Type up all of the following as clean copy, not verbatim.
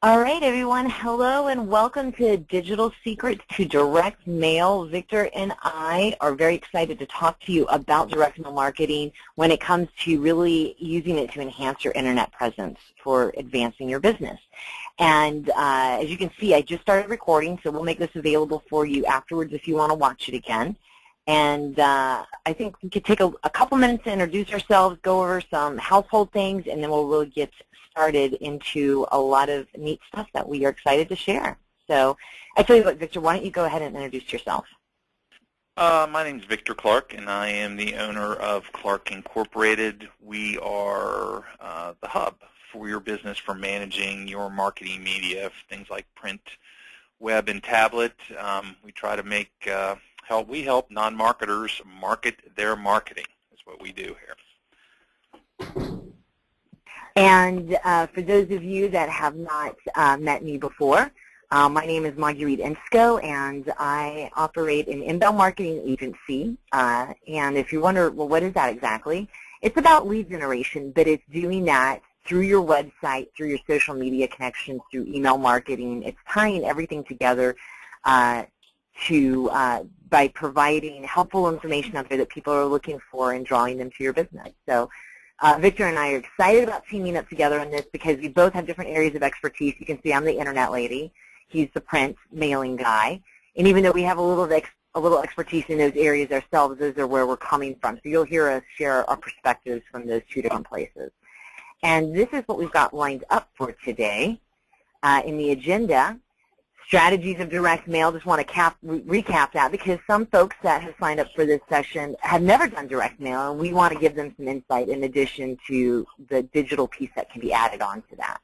All right, everyone. Hello and welcome to Digital Secrets to Direct Mail. Victor and I are very excited to talk to you about direct mail marketing when it comes to really using it to enhance your internet presence for advancing your business. And as you can see, I just started recording, so we'll make this available for you afterwards if you want to watch it again. And I think we could take a couple minutes to introduce ourselves, go over some household things, and then we'll really get started into a lot of neat stuff that we are excited to share. So I tell you what, Victor, why don't you go ahead and introduce yourself? My name is Victor Clark, and I am the owner of Clark Incorporated. We are the hub for your business for managing your marketing media, things like print, web, and tablet. We try to make we help non-marketers market their marketing. That's what we do here. And for those of you that have not met me before, my name is Margarita Insco, and I operate an inbound marketing agency. And if you wonder, well, what is that exactly? It's about lead generation, but it's doing that through your website, through your social media connections, through email marketing. It's tying everything together by providing helpful information out there that people are looking for and drawing them to your business. So Victor and I are excited about teaming up together on this because we both have different areas of expertise. You can see I'm the internet lady. He's the print mailing guy. And even though we have a little expertise in those areas ourselves, those are where we're coming from. So you'll hear us share our perspectives from those two different places. And this is what we've got lined up for today in the agenda. Strategies of direct mail. Just want to recap that because some folks that have signed up for this session have never done direct mail, and we want to give them some insight in addition to the digital piece that can be added on to that.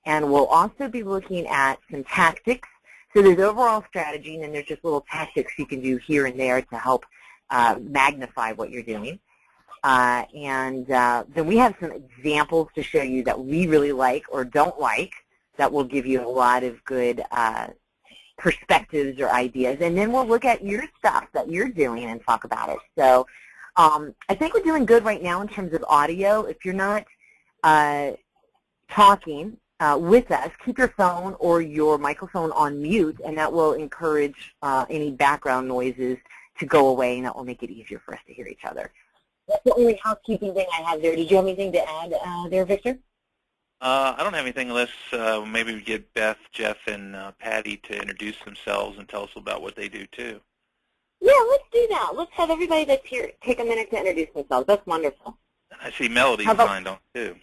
And we'll also be looking at some tactics. So there's overall strategy, and then there's just little tactics you can do here and there to help magnify what you're doing. Then we have some examples to show you that we really like or don't like that will give you a lot of good perspectives or ideas. And then we'll look at your stuff that you're doing and talk about it. So I think we're doing good right now in terms of audio. If you're not talking with us, keep your phone or your microphone on mute, and that will encourage any background noises to go away, and that will make it easier for us to hear each other. That's the only housekeeping thing I have there. Did you have anything to add there, Victor? I don't have anything unless maybe we get Beth, Jeff, and Patty to introduce themselves and tell us about what they do, too. Yeah, let's do that. Let's have everybody that's here take a minute to introduce themselves. That's wonderful. I see Melody signed on, too.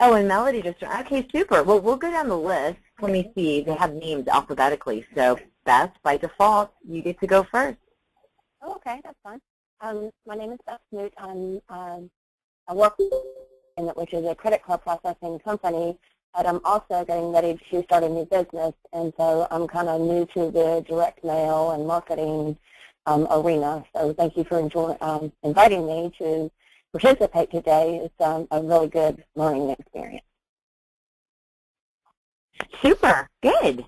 Oh, and Melody just, okay, super. Well, we'll go down the list. Let me see. They have names alphabetically. So, Beth, by default, you get to go first. Oh, okay, that's fine. My name is Beth Smoot. I work which is a credit card processing company, but I'm also getting ready to start a new business, and so I'm kind of new to the direct mail and marketing arena. So thank you for inviting me to participate today. It's a really good learning experience. Super, good.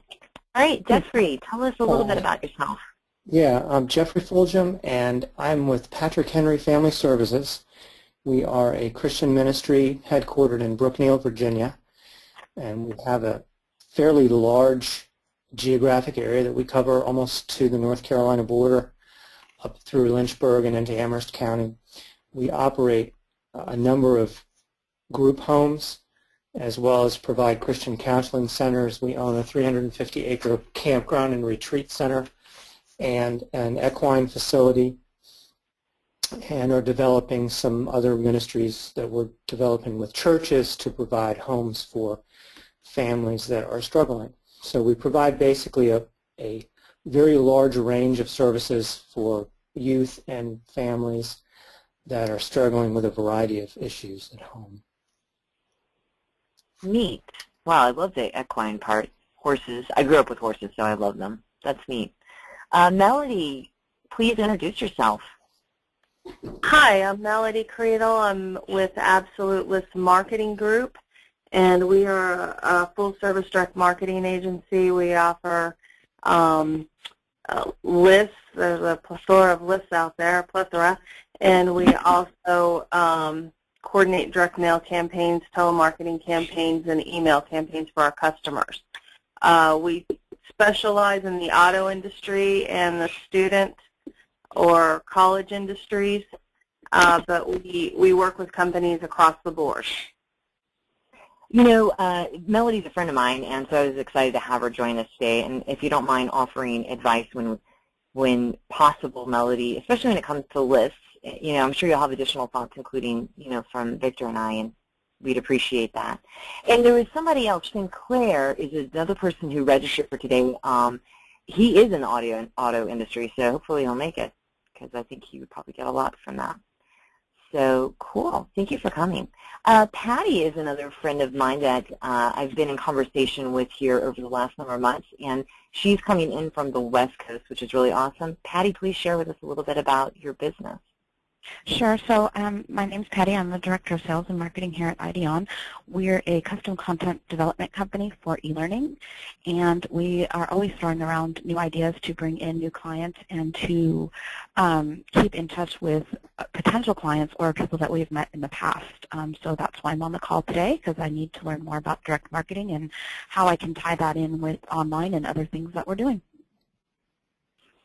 All right, Jeffrey, tell us a little bit about yourself. Yeah, I'm Jeffrey Fulgham, and I'm with Patrick Henry Family Services. We are a Christian ministry headquartered in Brookneal, Virginia, and we have a fairly large geographic area that we cover almost to the North Carolina border, up through Lynchburg and into Amherst County. We operate a number of group homes as well as provide Christian counseling centers. We own a 350-acre campground and retreat center and an equine facility, and are developing some other ministries that we're developing with churches to provide homes for families that are struggling. So we provide basically a very large range of services for youth and families that are struggling with a variety of issues at home. Neat. Wow, I love the equine part. Horses. I grew up with horses, so I love them. That's neat. Melody, please introduce yourself. Hi, I'm Melody Creedle. I'm with Absolute List Marketing Group, and we are a full-service direct marketing agency. We offer lists. There's a plethora of lists out there, and we also coordinate direct mail campaigns, telemarketing campaigns, and email campaigns for our customers. We specialize in the auto industry and the student or college industries, but we work with companies across the board. You know, Melody's a friend of mine, and so I was excited to have her join us today. And if you don't mind offering advice when possible, Melody, especially when it comes to lists, you know, I'm sure you'll have additional thoughts, including, you know, from Victor and I, and we'd appreciate that. And there was somebody else, Sinclair is another person who registered for today. He is in the auto industry, so hopefully he'll make it, because I think he would probably get a lot from that. So cool. Thank you for coming. Patty is another friend of mine that I've been in conversation with here over the last number of months, and she's coming in from the West Coast, which is really awesome. Patty, please share with us a little bit about your business. Sure. So my name's Patty. I'm the Director of Sales and Marketing here at IDEON. We're a custom content development company for e-learning, and we are always throwing around new ideas to bring in new clients and to keep in touch with potential clients or people that we've met in the past. So that's why I'm on the call today, because I need to learn more about direct marketing and how I can tie that in with online and other things that we're doing.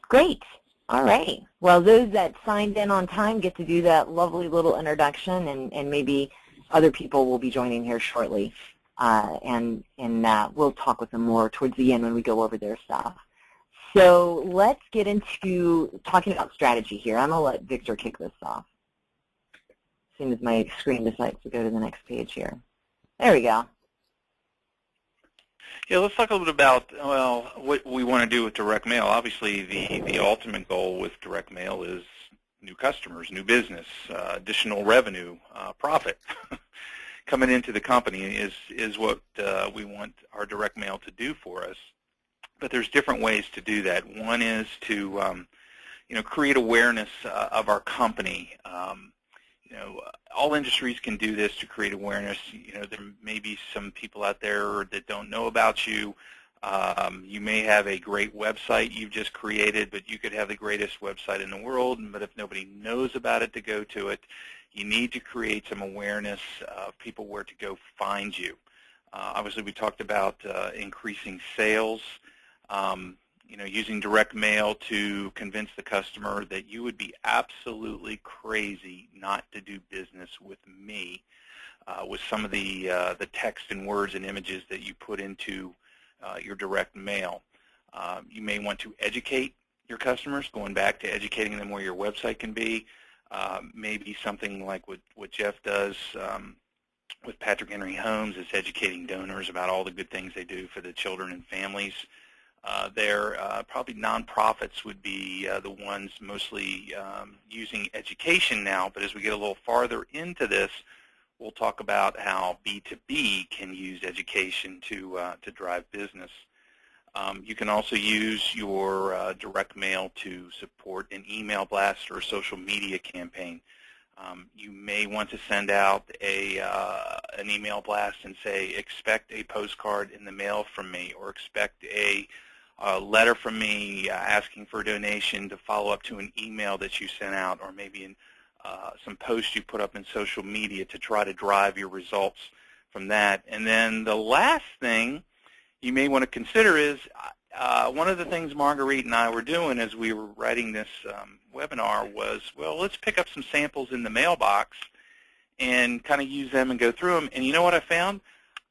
Great. All right. Well, those that signed in on time get to do that lovely little introduction, and maybe other people will be joining here shortly. And we'll talk with them more towards the end when we go over their stuff. So let's get into talking about strategy here. I'm going to let Victor kick this off as soon as my screen decides to go to the next page here. There we go. Yeah, let's talk a little bit about, well, what we want to do with direct mail. Obviously, the ultimate goal with direct mail is new customers, new business, additional revenue, profit coming into the company is what we want our direct mail to do for us. But there's different ways to do that. One is to, create awareness of our company. All industries can do this to create awareness. There may be some people out there that don't know about you. You may have a great website you've just created, but you could have the greatest website in the world, but if nobody knows about it to go to it, you need to create some awareness of people where to go find you. Obviously, we talked about increasing sales. Using direct mail to convince the customer that you would be absolutely crazy not to do business with me with some of the text and words and images that you put into your direct mail. You may want to educate your customers, going back to educating them where your website can be. Maybe something like what Jeff does with Patrick Henry Homes is educating donors about all the good things they do for the children and families. Probably nonprofits would be the ones mostly using education now, but as we get a little farther into this, we'll talk about how B2B can use education to drive business. You can also use your direct mail to support an email blast or a social media campaign. You may want to send out an email blast and say, expect a postcard in the mail from me, or expect a letter from me asking for a donation to follow up to an email that you sent out, or maybe in some posts you put up in social media to try to drive your results from that. And then the last thing you may want to consider is one of the things Margarita and I were doing as we were writing this webinar was, well, let's pick up some samples in the mailbox and kind of use them and go through them. And you know what I found?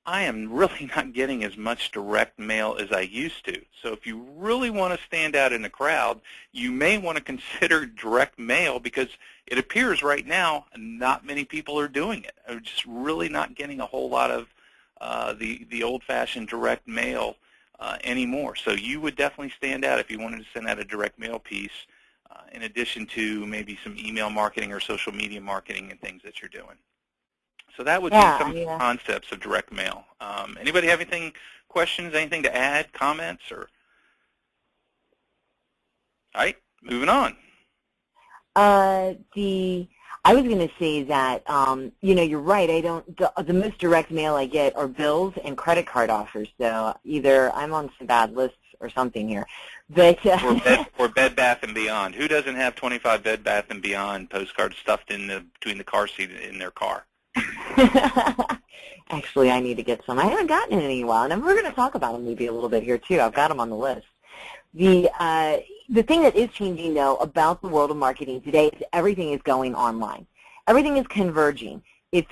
I am really not getting as much direct mail as I used to. So if you really want to stand out in the crowd, you may want to consider direct mail, because it appears right now not many people are doing it. I'm just really not getting a whole lot of the old-fashioned direct mail anymore. So you would definitely stand out if you wanted to send out a direct mail piece, in addition to maybe some email marketing or social media marketing and things that you're doing. So that would be some of the concepts of direct mail. Anybody have anything, questions, anything to add, comments? Or? All right, moving on. I was going to say that, you're right. The most direct mail I get are bills and credit card offers. So either I'm on some bad lists or something here. But or Bed Bath & Beyond. Who doesn't have 25 Bed Bath & Beyond postcards stuffed between the car seat in their car? Actually, I need to get some. I haven't gotten any in a while, and we're going to talk about them maybe a little bit here too. I've got them on the list. The thing that is changing, though, about the world of marketing today is everything is going online. Everything is converging. If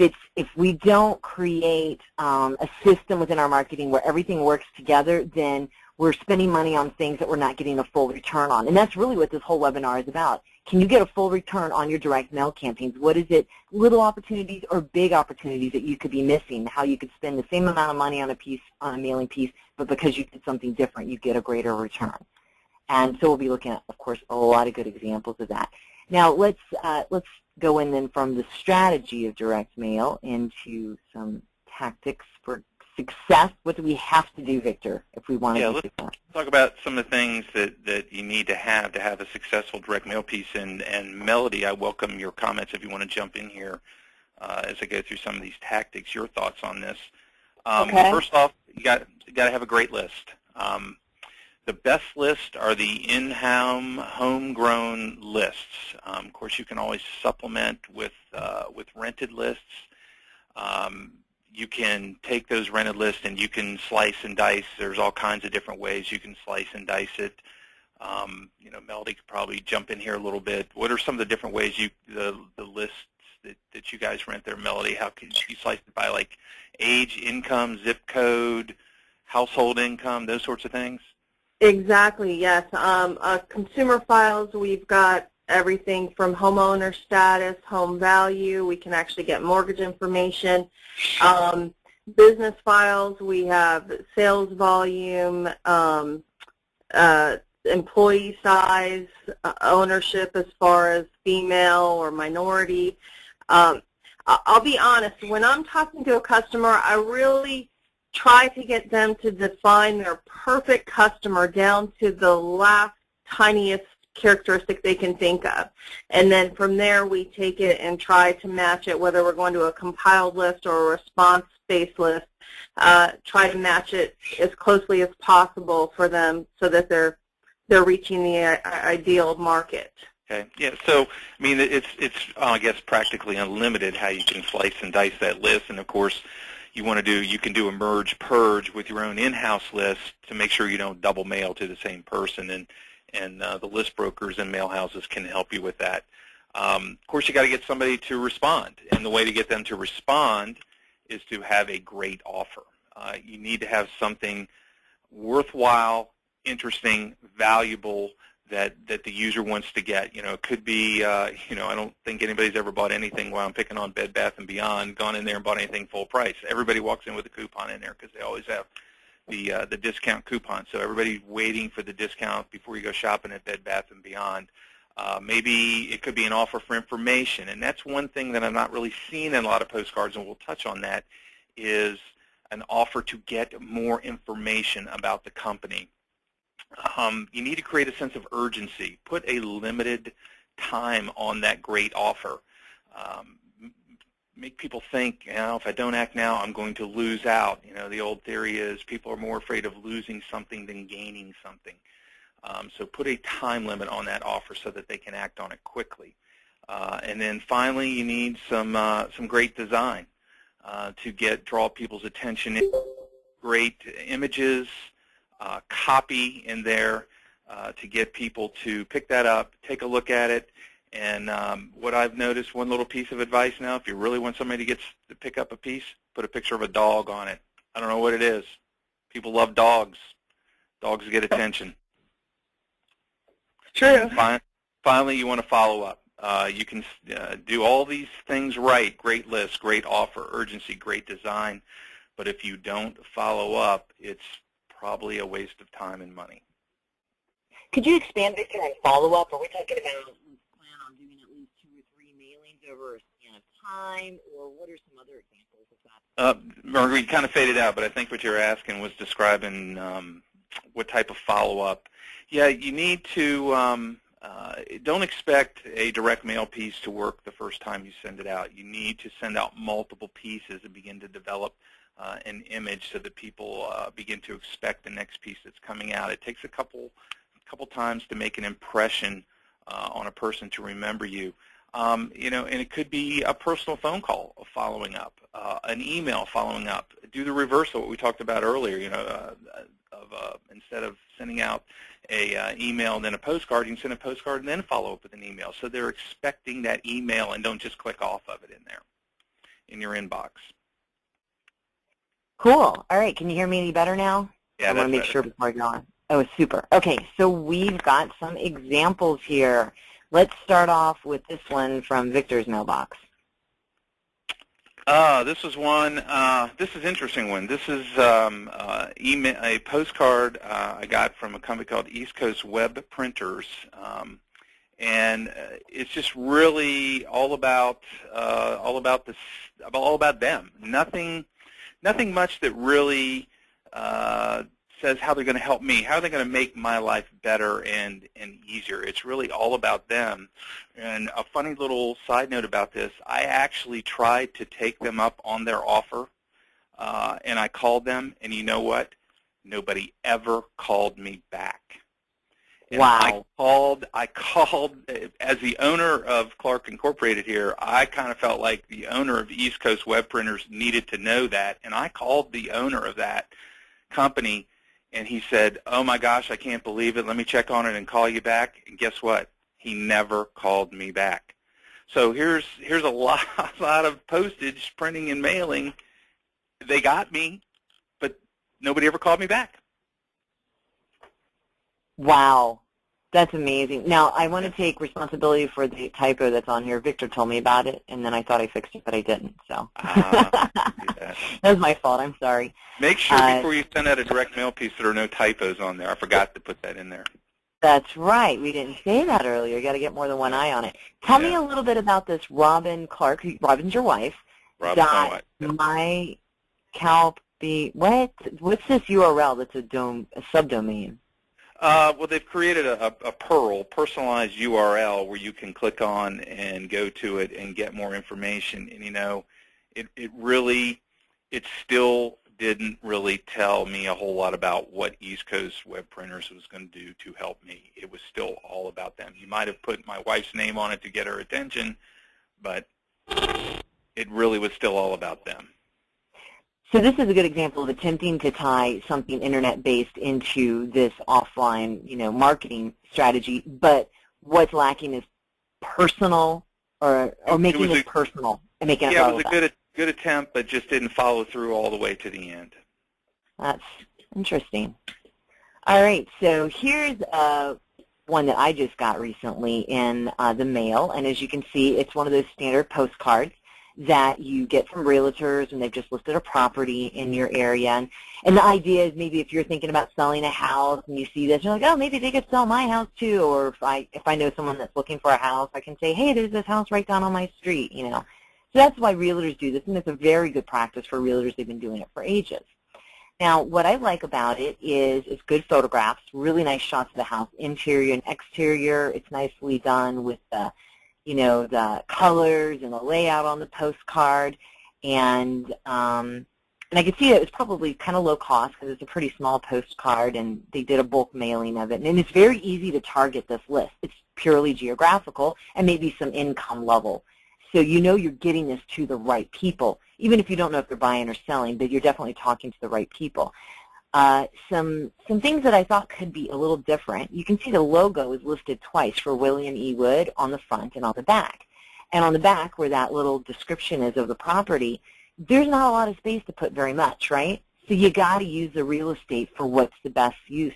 we don't create a system within our marketing where everything works together, then we're spending money on things that we're not getting a full return on. And that's really what this whole webinar is about. Can you get a full return on your direct mail campaigns? What is it, little opportunities or big opportunities that you could be missing? How you could spend the same amount of money on a mailing piece, but because you did something different, you get a greater return. And so we'll be looking at, of course, a lot of good examples of that. Now let's go in then from the strategy of direct mail into some tactics for success. What do we have to do, Victor, if we want to be successful? Let's talk about some of the things that you need to have a successful direct mail piece. And Melody, I welcome your comments if you want to jump in here as I go through some of these tactics, your thoughts on this. Okay. First off, you got to have a great list. The best lists are the in-house, homegrown lists. Of course, you can always supplement with rented lists. You can take those rented lists and you can slice and dice. There's all kinds of different ways you can slice and dice it. Melody could probably jump in here a little bit. What are some of the different ways the lists that you guys rent there, Melody? How can you slice it by like age, income, zip code, household income, those sorts of things? Exactly, yes. Consumer files, we've got everything from homeowner status, home value. We can actually get mortgage information. Business files, we have sales volume, employee size, ownership as far as female or minority. I'll be honest, when I'm talking to a customer, I really try to get them to define their perfect customer down to the last tiniest characteristic they can think of. And then from there we take it and try to match it, whether we're going to a compiled list or a response-based list, try to match it as closely as possible for them so that they're reaching the ideal market. Okay. Yeah. So, I mean, it's I guess practically unlimited how you can slice and dice that list, and of course, you can do a merge purge with your own in-house list to make sure you don't double mail to the same person, and the list brokers and mail houses can help you with that. Of course, you got to get somebody to respond, and the way to get them to respond is to have a great offer. You need to have something worthwhile, interesting, valuable that the user wants to get. It could be, I don't think anybody's ever bought anything while I'm picking on Bed Bath & Beyond, gone in there and bought anything full price. Everybody walks in with a coupon in there because they always have the discount coupon. So everybody's waiting for the discount before you go shopping at Bed Bath & Beyond. Maybe it could be an offer for information, and that's one thing that I'm not really seeing in a lot of postcards, and we'll touch on that, is an offer to get more information about the company. You need to create a sense of urgency. Put a limited time on that great offer. Make people think, if I don't act now, I'm going to lose out. The old theory is people are more afraid of losing something than gaining something. So put a time limit on that offer so that they can act on it quickly. And then finally, you need some great design to draw people's attention. Great images, copy in there to get people to pick that up, take a look at it. And what I've noticed, one little piece of advice now, if you really want somebody to pick up a piece, put a picture of a dog on it. I don't know what it is. People love dogs. Dogs get attention. True. Finally, you want to follow up. You can do all these things right, great list, great offer, urgency, great design. But if you don't follow up, it's probably a waste of time and money. Could you expand, Victor, on follow-up? Are we talking about plan on doing at least 2 or 3 mailings over a span of time, or what are some other examples of that? Margaret, you kind of faded out, but I think what you're asking was describing what type of follow-up. Yeah, you need to don't expect a direct mail piece to work the first time you send it out. You need to send out multiple pieces and begin to develop an image so that people begin to expect the next piece that's coming out. It takes a couple times to make an impression on a person to remember you. You know, and it could be a personal phone call following up, an email following up. Do the reverse of what we talked about earlier. You know, instead of sending out a email and then a postcard, you can send a postcard and then follow up with an email. So they're expecting that email and don't just click off of it in there, in your inbox. Cool. All right. Can you hear me any better now? Yeah, I want to make sure before I go on. Oh, super. Okay, so we've got some examples here. Let's start off with this one from Victor's mailbox. This is one. This is an interesting one. This is a postcard I got from a company called East Coast Web Printers, and it's just really all about them. Nothing much that really says how they're going to help me, how they're going to make my life better and easier. It's really all about them. And a funny little side note about this, I actually tried to take them up on their offer, and I called them, and you know what? Nobody ever called me back. And Wow. I called, as the owner of Clark Incorporated here, I kind of felt like the owner of East Coast Web Printers needed to know that, and I called the owner of that company, and he said, oh my gosh, I can't believe it. Let me check on it and call you back. And guess what? He never called me back. So here's a lot of postage, printing and mailing. They got me, but nobody ever called me back. Wow. That's amazing. Now, I want to take responsibility for the typo that's on here. Victor told me about it, and then I thought I fixed it, but I didn't. So Yeah. That was my fault. I'm sorry. Make sure before you send out a direct mail piece there are no typos on there. I forgot to put that in there. That's right. We didn't say that earlier. You got to get more than one eye on it. Tell me a little bit about this Robin Clark. Robin's your wife. Robin's my wife. My Calpe. What's this URL that's a subdomain? Well, they've created a personalized URL where you can click on and go to it and get more information. And, you know, it still didn't really tell me a whole lot about what East Coast Web Printers was going to do to help me. It was still all about them. You might have put my wife's name on it to get her attention, but it really was still all about them. So this is a good example of attempting to tie something internet-based into this offline, marketing strategy. But what's lacking is personal, or making it personal and making it relevant. Yeah, it was a good attempt, but just didn't follow through all the way to the end. That's interesting. All right, so here's one that I just got recently in the mail, and as you can see, it's one of those standard postcards that you get from realtors, and they've just listed a property in your area. And the idea is maybe if you're thinking about selling a house and you see this, you're like, oh, maybe they could sell my house too. Or if I know someone that's looking for a house, I can say, hey, there's this house right down on my street, So that's why realtors do this, and it's a very good practice for realtors. They've been doing it for ages. Now, what I like about it is it's good photographs, really nice shots of the house, interior and exterior. It's nicely done with the the colors and the layout on the postcard, and I could see that it was probably kind of low cost because it's a pretty small postcard, and they did a bulk mailing of it. And it's very easy to target this list. It's purely geographical and maybe some income level. So you're getting this to the right people, even if you don't know if they're buying or selling, but you're definitely talking to the right people. Some things that I thought could be a little different. You can see the logo is listed twice for William E. Wood on the front and on the back. And on the back, where that little description is of the property, there's not a lot of space to put very much, right? So you got to use the real estate for what's the best use.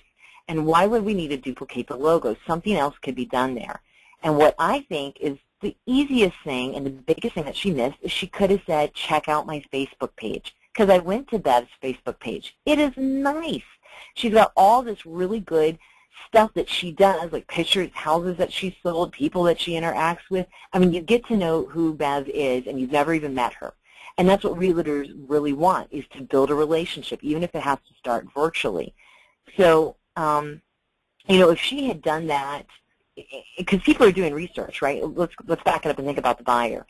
And why would we need to duplicate the logo? Something else could be done there. And what I think is the easiest thing and the biggest thing that she missed is she could have said, check out my Facebook page. Because I went to Bev's Facebook page. It is nice. She's got all this really good stuff that she does, like pictures, houses that she sold, people that she interacts with. I mean, you get to know who Bev is, and you've never even met her. And that's what realtors really want, is to build a relationship, even if it has to start virtually. So, if she had done that, because people are doing research, right? Let's back it up and think about the buyer.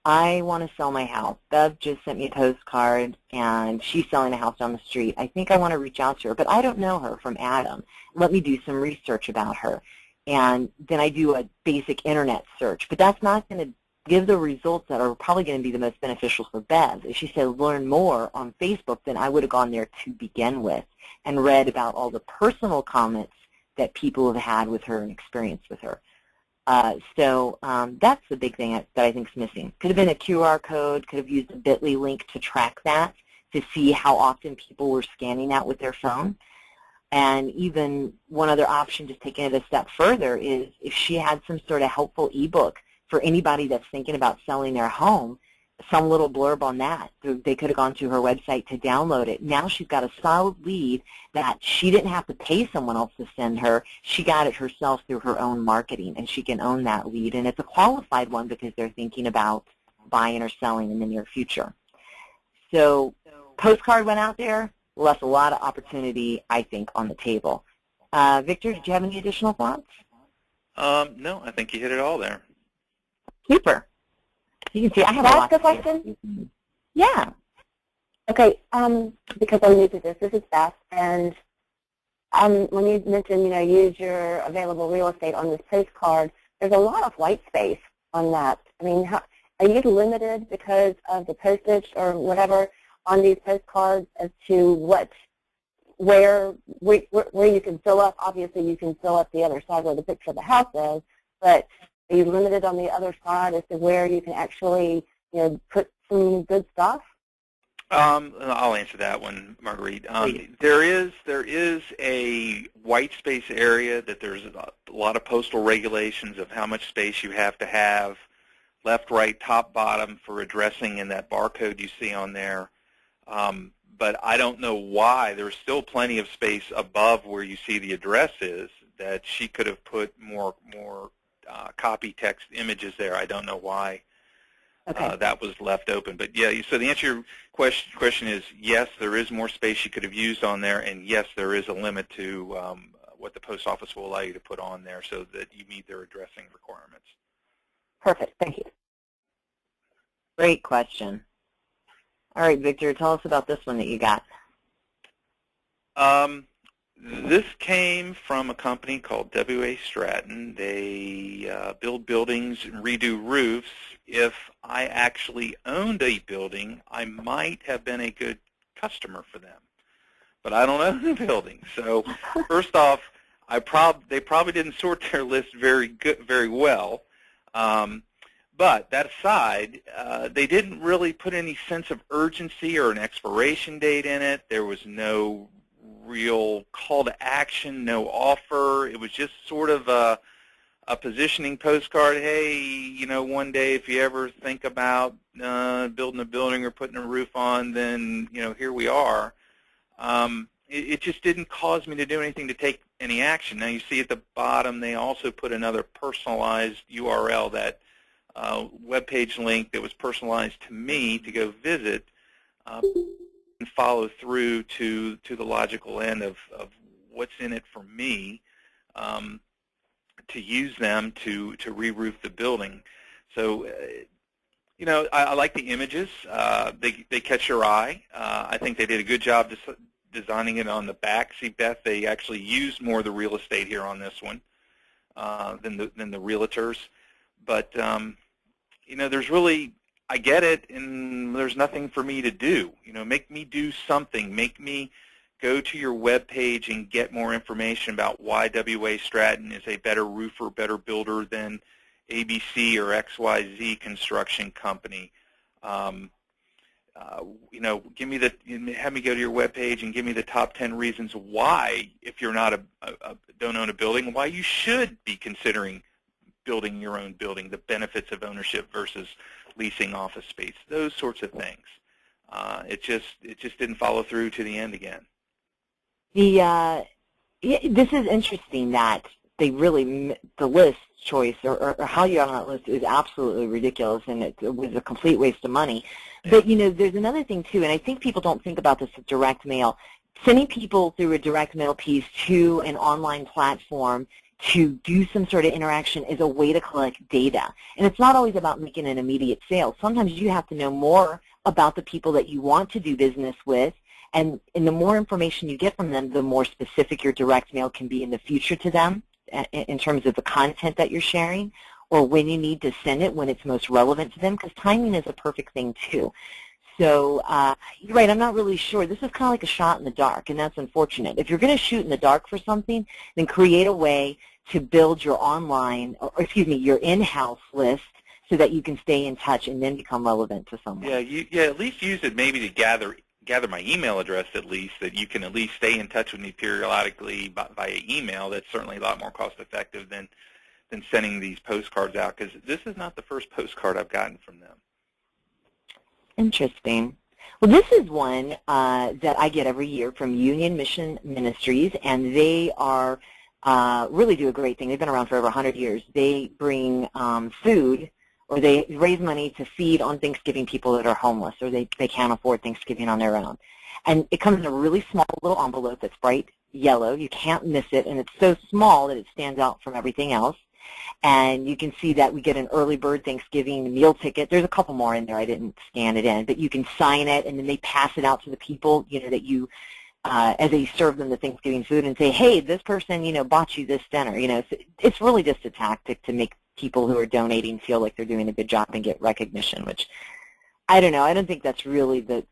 I want to sell my house. Bev just sent me a postcard, and she's selling a house down the street. I think I want to reach out to her, but I don't know her from Adam. Let me do some research about her. and then I do a basic internet search. But that's not going to give the results that are probably going to be the most beneficial for Bev. If she said learn more on Facebook, then I would have gone there to begin with and read about all the personal comments that people have had with her and experience with her. So that's the big thing that I think is missing. Could have been a QR code, could have used a bit.ly link to track that, to see how often people were scanning that with their phone. And even one other option, just taking it a step further, is if she had some sort of helpful ebook for anybody that's thinking about selling their home, some little blurb on that. They could have gone to her website to download it. Now she's got a solid lead that she didn't have to pay someone else to send her. She got it herself through her own marketing, and she can own that lead. And it's a qualified one because they're thinking about buying or selling in the near future. So Postcard went out there, left a lot of opportunity, I think, on the table. Victor, did you have any additional thoughts? No, I think you hit it all there. Super. You can see I have Can I a lot ask a to say. question? Yeah. Okay, because I'm new to this is Beth, and when you mentioned, use your available real estate on this postcard, there's a lot of white space on that. I mean, are you limited because of the postage or whatever on these postcards as to where you can fill up? Obviously, you can fill up the other side where the picture of the house is, but are you limited on the other side as to where you can actually, put some good stuff? I'll answer that one, Marguerite. There is a white space area that there's a lot of postal regulations of how much space you have to have, left, right, top, bottom, for addressing in that barcode you see on there. But I don't know why. There's still plenty of space above where you see the address is that she could have put more copy text images there. I don't know why that was left open. But yeah, so the answer to your question is yes, there is more space you could have used on there, and yes, there is a limit to what the post office will allow you to put on there so that you meet their addressing requirements. Perfect. Thank you. Great question. All right, Victor, tell us about this one that you got. This came from a company called W.A. Stratton. They build buildings and redo roofs. If I actually owned a building, I might have been a good customer for them. But I don't own the building. So first off, they probably didn't sort their list very well. But that aside, they didn't really put any sense of urgency or an expiration date in it. There was no real call to action, no offer. It was just sort of a positioning postcard. Hey, one day if you ever think about building a building or putting a roof on, then, here we are. It just didn't cause me to do anything to take any action. Now you see at the bottom they also put another personalized URL, that web page link that was personalized to me to go visit and follow through to the logical end of what's in it for me to use them to re-roof the building. So, I like the images. They catch your eye. I think they did a good job designing it on the back. See, Beth, they actually used more of the real estate here on this one than the realtors. But, there's really, I get it, and there's nothing for me to do. Make me do something. Make me go to your web page and get more information about why W.A. Stratton is a better roofer, better builder than ABC or XYZ construction company. Have me go to your web page and give me the top 10 reasons why, if you're not don't own a building, why you should be considering building your own building, the benefits of ownership versus leasing office space, those sorts of things. It just didn't follow through to the end again. This is interesting that they really, the list choice or how you got on that list is absolutely ridiculous, and it was a complete waste of money. But, there's another thing, too, and I think people don't think about this with direct mail. Sending people through a direct mail piece to an online platform to do some sort of interaction is a way to collect data. And it's not always about making an immediate sale. Sometimes you have to know more about the people that you want to do business with, and the more information you get from them, the more specific your direct mail can be in the future to them in terms of the content that you're sharing, or when you need to send it when it's most relevant to them, because timing is a perfect thing too. So you're right, I'm not really sure. This is kind of like a shot in the dark, and that's unfortunate. If you're going to shoot in the dark for something, then create a way to build your online, or excuse me, your in-house list so that you can stay in touch and then become relevant to someone. Yeah, at least use it maybe to gather my email address, at least, that you can at least stay in touch with me periodically via email. That's certainly a lot more cost-effective than sending these postcards out, because this is not the first postcard I've gotten from them. Interesting. Well, this is one that I get every year from Union Mission Ministries, and they are really do a great thing. They've been around for over 100 years. They bring food, or they raise money to feed on Thanksgiving people that are homeless, or they can't afford Thanksgiving on their own. And it comes in a really small little envelope that's bright yellow. You can't miss it, and it's so small that it stands out from everything else. And you can see that we get an early bird Thanksgiving meal ticket. There's a couple more in there. I didn't scan it in, but you can sign it, and then they pass it out to the people, that you, as they serve them the Thanksgiving food, and say, hey, this person, bought you this dinner. It's really just a tactic to make people who are donating feel like they're doing a good job and get recognition, which I don't know. I don't think that's really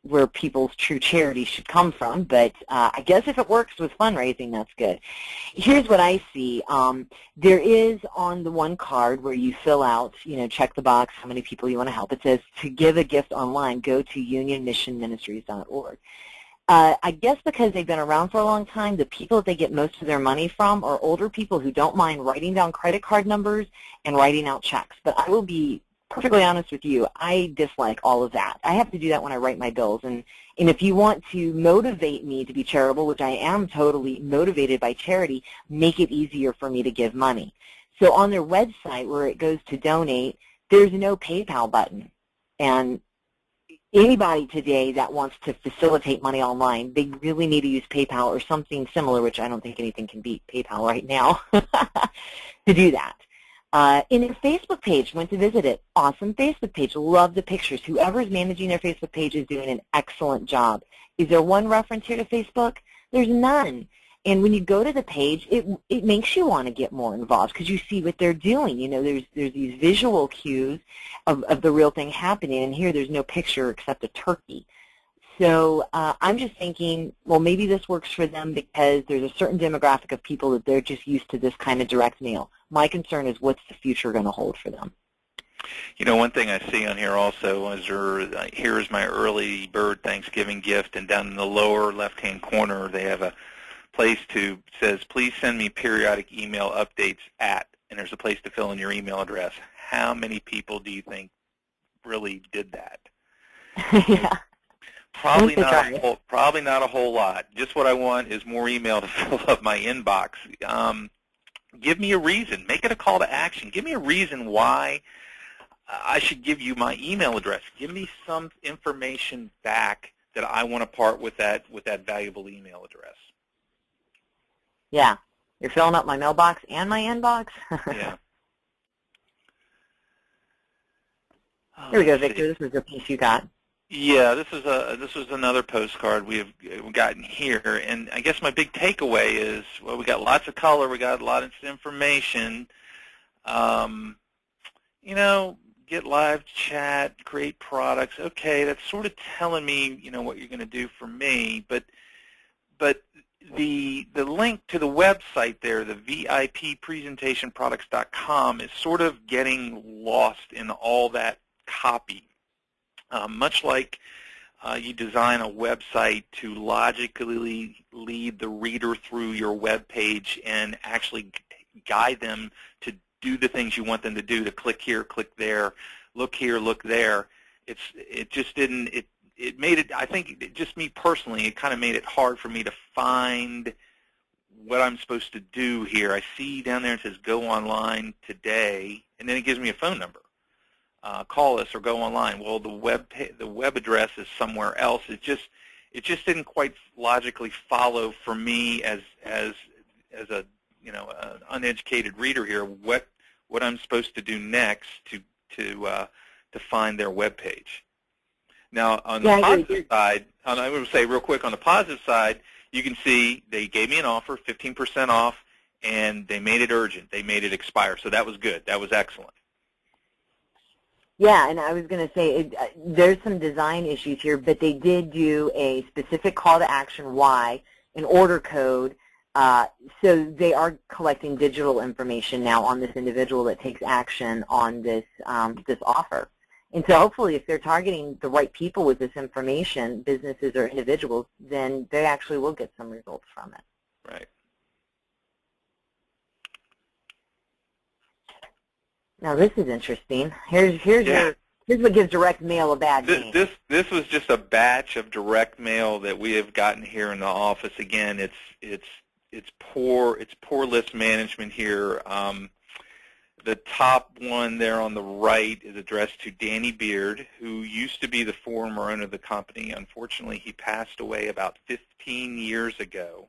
where people's true charity should come from, but I guess if it works with fundraising, that's good. Here's what I see. There is on the one card where you fill out, check the box, how many people you want to help. It says, to give a gift online, go to unionmissionministries.org. I guess because they've been around for a long time, the people that they get most of their money from are older people who don't mind writing down credit card numbers and writing out checks. But I will be perfectly honest with you, I dislike all of that. I have to do that when I write my bills. And if you want to motivate me to be charitable, which I am totally motivated by charity, make it easier for me to give money. So on their website where it goes to donate, there's no PayPal button. And anybody today that wants to facilitate money online, they really need to use PayPal or something similar, which I don't think anything can beat PayPal right now, to do that. In their Facebook page, went to visit it. Awesome Facebook page. Love the pictures. Whoever's managing their Facebook page is doing an excellent job. Is there one reference here to Facebook? There's none. And when you go to the page, it makes you want to get more involved because you see what they're doing. There's these visual cues of the real thing happening, and here there's no picture except a turkey. So I'm just thinking, well, maybe this works for them because there's a certain demographic of people that they're just used to this kind of direct mail. My concern is what's the future going to hold for them? One thing I see on here also is here's my early bird Thanksgiving gift, and down in the lower left-hand corner they have a place says, please send me periodic email updates and there's a place to fill in your email address. How many people do you think really did that? Yeah. Probably not a whole lot. Just what I want is more email to fill up my inbox. Give me a reason. Make it a call to action. Give me a reason why I should give you my email address. Give me some information back that I want to part with that valuable email address. Yeah. You're filling up my mailbox and my inbox? Yeah. Here we go, Victor. This is the piece you got. Yeah, this was another postcard we've gotten here, and I guess my big takeaway is, well, we got lots of color, we got a lot of information. Get live chat, create products. Okay, that's sort of telling me, what you're going to do for me, but the link to the website there, the VIPpresentationproducts.com, is sort of getting lost in all that copy. Much like you design a website to logically lead the reader through your web page and actually guide them to do the things you want them to do, to click here, click there, look here, look there. It made it, I think, just me personally, it kind of made it hard for me to find what I'm supposed to do here. I see down there it says go online today, and then it gives me a phone number. Call us or go online. Well, the web address is somewhere else. It just didn't quite logically follow for me as a an uneducated reader here what I'm supposed to do next to find their web page. Now on the positive side, I would say real quick on the positive side, you can see they gave me an offer, 15% off, and they made it urgent. They made it expire. So that was good. That was excellent. Yeah, and I was going to say there's some design issues here, but they did do a specific call to action, why, an order code. So they are collecting digital information now on this individual that takes action on this this offer. And so hopefully if they're targeting the right people with this information, businesses or individuals, then they actually will get some results from it. Right. Now this is interesting. Here's what gives direct mail a bad name. This was just a batch of direct mail that we have gotten here in the office. Again, it's poor list management here. The top one there on the right is addressed to Danny Beard, who used to be the former owner of the company. Unfortunately, he passed away about 15 years ago.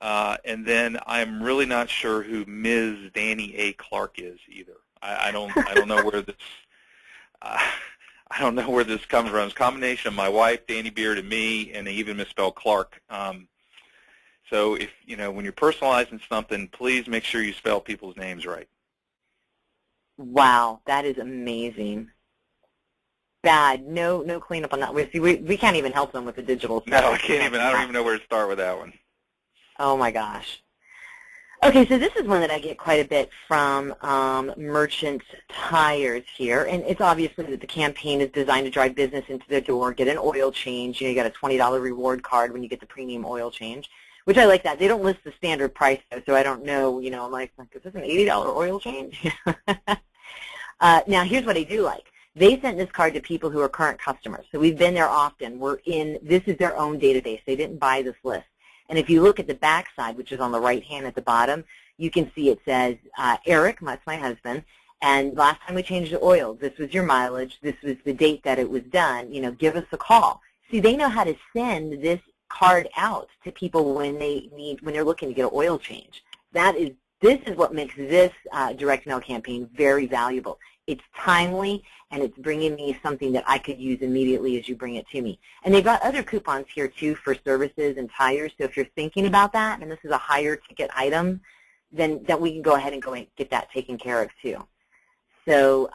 And then I'm really not sure who Ms. Danny A. Clark is either. I don't know where this I don't know where this comes from. It's a combination of my wife, Danny Beard, and me, and they even misspelled Clark. So if when you're personalizing something, please make sure you spell people's names right. Wow, that is amazing. Bad. No cleanup on that. We can't even help them with the digital stuff. No, I can't even. I don't even know where to start with that one. Oh my gosh. Okay, so this is one that I get quite a bit from merchant tires here, and it's obviously that the campaign is designed to drive business into their door, get an oil change. You got a $20 reward card when you get the premium oil change, which I like that. They don't list the standard price, though, so I don't know. I'm like, is this an $80 oil change? Now, here's what I do like. They sent this card to people who are current customers, so we've been there often. This is their own database. They didn't buy this list. And if you look at the back side, which is on the right hand at the bottom, you can see it says, Eric, that's my husband, and last time we changed the oil, this was your mileage, this was the date that it was done, give us a call. See, they know how to send this card out to people when they're looking to get an oil change. This is what makes this direct mail campaign very valuable. It's timely, and it's bringing me something that I could use immediately as you bring it to me. And they've got other coupons here, too, for services and tires. So if you're thinking about that, and this is a higher ticket item, then we can go ahead and get that taken care of, too. So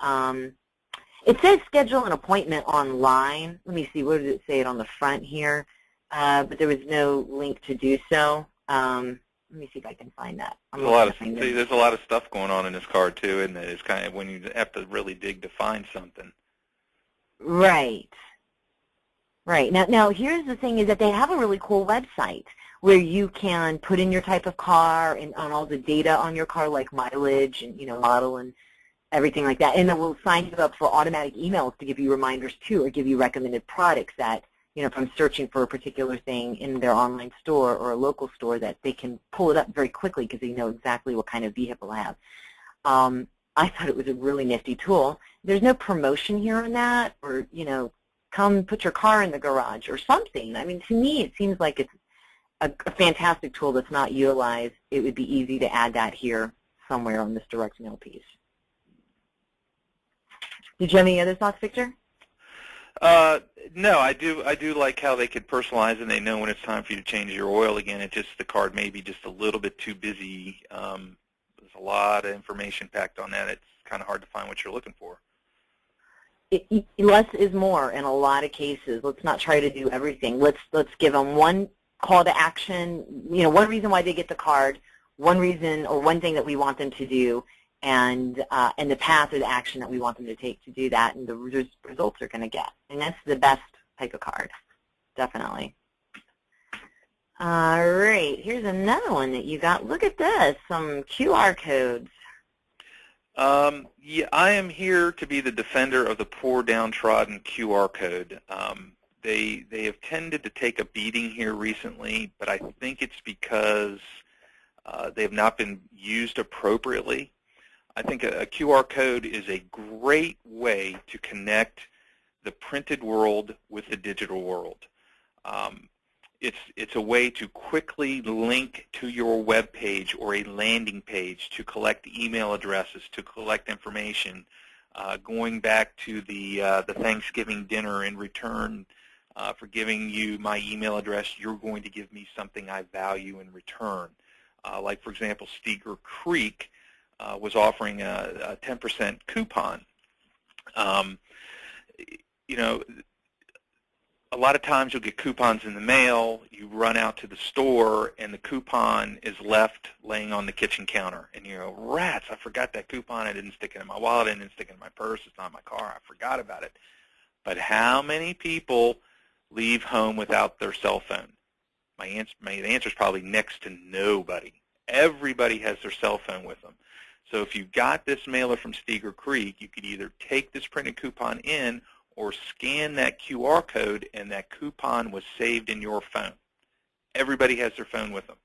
it says schedule an appointment online. Let me see. Where did it say it on the front here? But there was no link to do so. Let me see if I can find that. There's a lot of stuff going on in this card too, and it's kind of when you have to really dig to find something. Right. Now here's the thing: is that they have a really cool website where you can put in your type of car and on all the data on your car, like mileage and model and everything like that, and then we'll sign you up for automatic emails to give you reminders too, or give you recommended products that. From searching for a particular thing in their online store or a local store, that they can pull it up very quickly because they know exactly what kind of vehicle I have. I thought it was a really nifty tool. There's no promotion here on that, or, come put your car in the garage or something. I mean, to me, it seems like it's a fantastic tool that's not utilized. It would be easy to add that here somewhere on this direct mail piece. Did you have any other thoughts, Victor? No, I do like how they could personalize and they know when it's time for you to change your oil again. The card may be just a little bit too busy. There's a lot of information packed on that. It's kind of hard to find what you're looking for. Less is more in a lot of cases. Let's not try to do everything. Let's give them one call to action, one reason why they get the card, one reason or one thing that we want them to do, and the path or the action that we want them to take to do that, and the results they're going to get. And that's the best type of card, definitely. All right, here's another one that you got. Look at this, some QR codes. Yeah, I am here to be the defender of the poor, downtrodden QR code. They have tended to take a beating here recently, but I think it's because they have not been used appropriately. I think a QR code is a great way to connect the printed world with the digital world. It's a way to quickly link to your web page or a landing page to collect email addresses, to collect information. Going back to the Thanksgiving dinner, in return for giving you my email address, you're going to give me something I value in return. Like, for example, Steger Creek was offering a 10% coupon. You know, a lot of times you'll get coupons in the mail, you run out to the store, and the coupon is left laying on the kitchen counter. And you go, rats, I forgot that coupon. I didn't stick it in my wallet. I didn't stick it in my purse. It's not in my car. I forgot about it. But how many people leave home without their cell phone? My answer is probably next to nobody. Everybody has their cell phone with them. So if you got this mailer from Steger Creek, you could either take this printed coupon in or scan that QR code, and that coupon was saved in your phone. Everybody has their phone with them.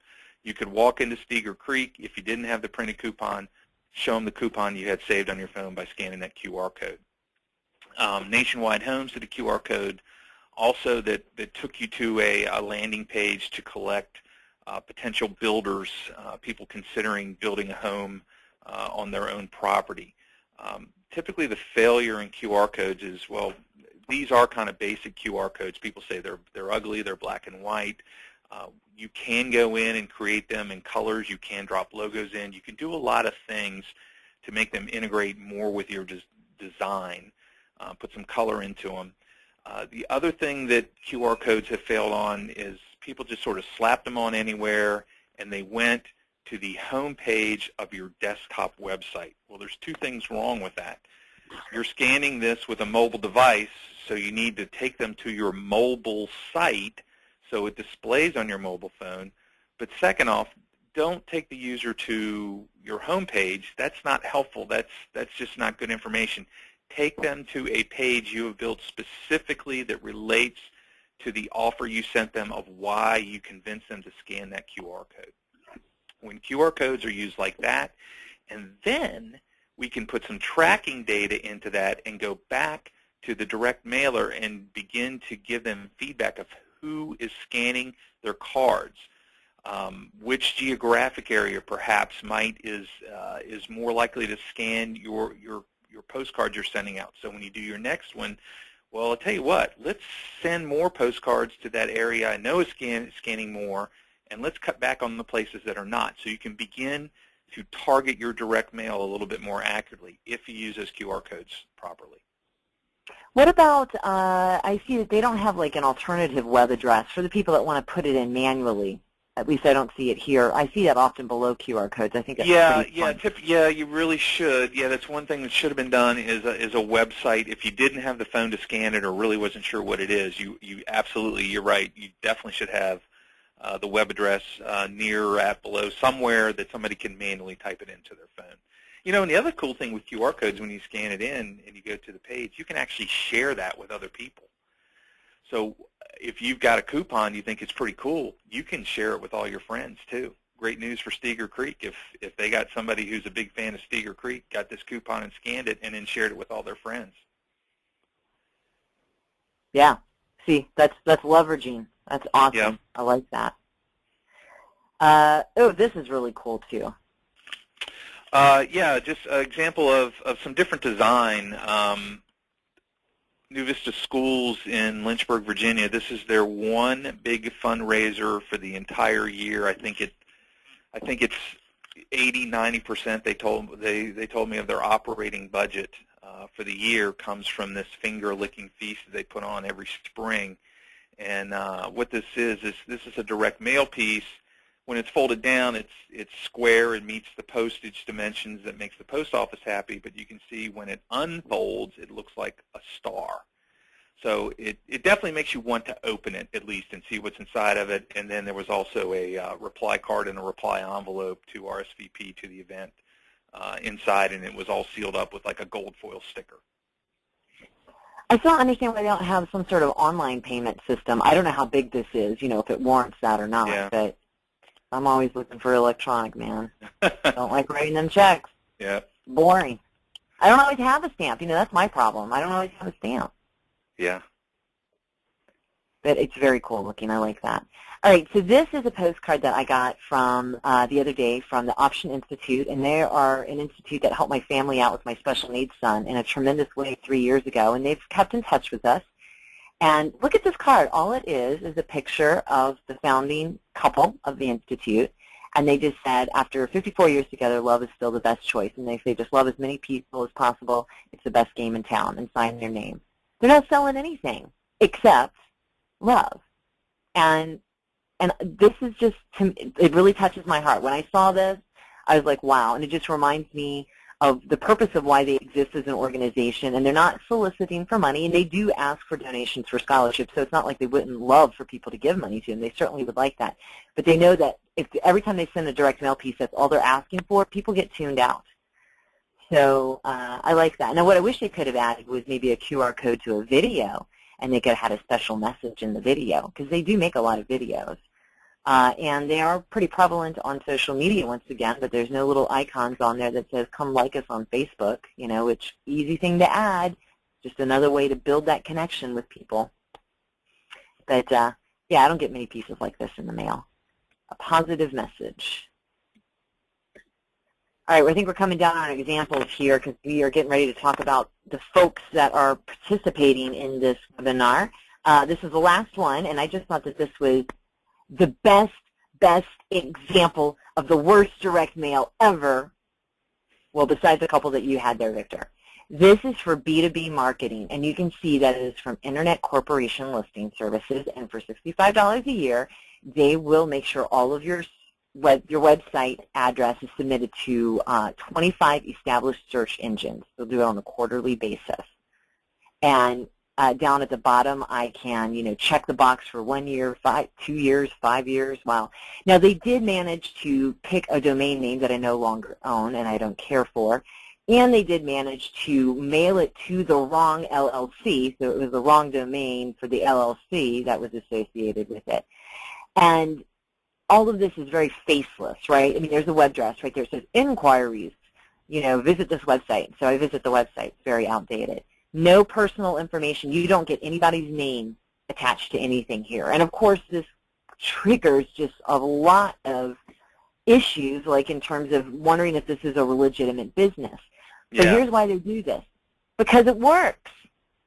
You could walk into Steger Creek. If you didn't have the printed coupon, show them the coupon you had saved on your phone by scanning that QR code. Nationwide Homes did a QR code also that took you to a landing page to collect potential builders, people considering building a home on their own property. Typically the failure in QR codes is, well, these are kind of basic QR codes. People say they're ugly, they're black and white. You can go in and create them in colors. You can drop logos in. You can do a lot of things to make them integrate more with your design, put some color into them. The other thing that QR codes have failed on is people just sort of slapped them on anywhere, and they went to the home page of your desktop website. Well, there's two things wrong with that. You're scanning this with a mobile device, so you need to take them to your mobile site so it displays on your mobile phone. But second off, don't take the user to your home page. That's not helpful. That's just not good information. Take them to a page you have built specifically that relates to the offer you sent them of why you convinced them to scan that QR code. When QR codes are used like that, and then we can put some tracking data into that and go back to the direct mailer and begin to give them feedback of who is scanning their cards, which geographic area perhaps is more likely to scan your postcards you're sending out. So when you do your next one, well, I'll tell you what, let's send more postcards to that area I know is scanning more, and let's cut back on the places that are not. So you can begin to target your direct mail a little bit more accurately if you use those QR codes properly. What about, I see that they don't have like an alternative web address for the people that want to put it in manually. At least I don't see it here. I see that often below QR codes. I think that's pretty fun. Yeah, you really should. Yeah, that's one thing that should have been done is a website. If you didn't have the phone to scan it or really wasn't sure what it is, you absolutely, you're right. You definitely should have the web address near or at below somewhere that somebody can manually type it into their phone. You know, and the other cool thing with QR codes, when you scan it in and you go to the page, you can actually share that with other people. So if you've got a coupon you think it's pretty cool, you can share it with all your friends too. Great news for Steger Creek. If they got somebody who's a big fan of Steger Creek, got this coupon and scanned it and then shared it with all their friends. Yeah. See, that's leveraging. That's awesome. Yeah. I like that. Oh, this is really cool too. Yeah, just an example of some different design. New Vista Schools in Lynchburg, Virginia. This is their one big fundraiser for the entire year. I think it's 80–90%. They told me of their operating budget for the year comes from this finger licking feast that they put on every spring. And what this is a direct mail piece. When it's folded down, it's square and meets the postage dimensions that makes the post office happy, but you can see when it unfolds, it looks like a star. So it definitely makes you want to open it at least and see what's inside of it. And then there was also a reply card and a reply envelope to RSVP to the event inside, and it was all sealed up with like a gold foil sticker. I still don't understand why they don't have some sort of online payment system. I don't know how big this is, you know, if it warrants that or not, Yeah. but I'm always looking for electronic, man. Don't like writing them checks. Yeah. Boring. I don't always have a stamp. You know, that's my problem. I don't always have a stamp. Yeah. But it's very cool looking. I like that. All right, so this is a postcard that I got from the other day from the Option Institute, and they are an institute that helped my family out with my special needs son in a tremendous way 3 years ago, and they've kept in touch with us. And look at this card. All it is a picture of the founding couple of the Institute, And they just said, after 54 years together, love is still the best choice. And they say, just love as many people as possible. It's the best game in town, and sign their name. They're not selling anything except love. And this is just, it really touches my heart. When I saw this, I was like, wow. And it just reminds me of the purpose of why they exist as an organization. And they're not soliciting for money, and they do ask for donations for scholarships. So it's not like they wouldn't love for people to give money to them. They certainly would like that. But they know that if every time they send a direct mail piece, that's all they're asking for, people get tuned out. So I like that. Now, what I wish they could have added was maybe a QR code to a video, and they could have had a special message in the video, because they do make a lot of videos. And they are pretty prevalent on social media once again, but there's no little icons on there that says, come like us on Facebook, you know, which easy thing to add, just another way to build that connection with people. But, yeah, I don't get many pieces like this in the mail. A positive message. All right, well, I think we're coming down on examples here because we are getting ready to talk about the folks that are participating in this webinar. This is the last one, and I just thought that this was the best example of the worst direct mail ever, well, besides a couple that you had there, Victor. This is for B2B marketing, and you can see that it is from Internet Corporation Listing Services, and for $65 a year, they will make sure all of your website address is submitted to 25 established search engines. They'll do it on a quarterly basis. And down at the bottom, I can, you know, check the box for 1 year, 2 years, 5 years. Wow. Now, they did manage to pick a domain name that I no longer own and I don't care for, and they did manage to mail it to the wrong LLC, so it was the wrong domain for the LLC that was associated with it. And all of this is very faceless, right? I mean, there's a web address right there. It says, inquiries, you know, visit this website. So I visit the website. It's very outdated. No personal information. You don't get anybody's name attached to anything here. And, of course, this triggers just a lot of issues, like in terms of wondering if this is a legitimate business. But here's why they do this. Because it works.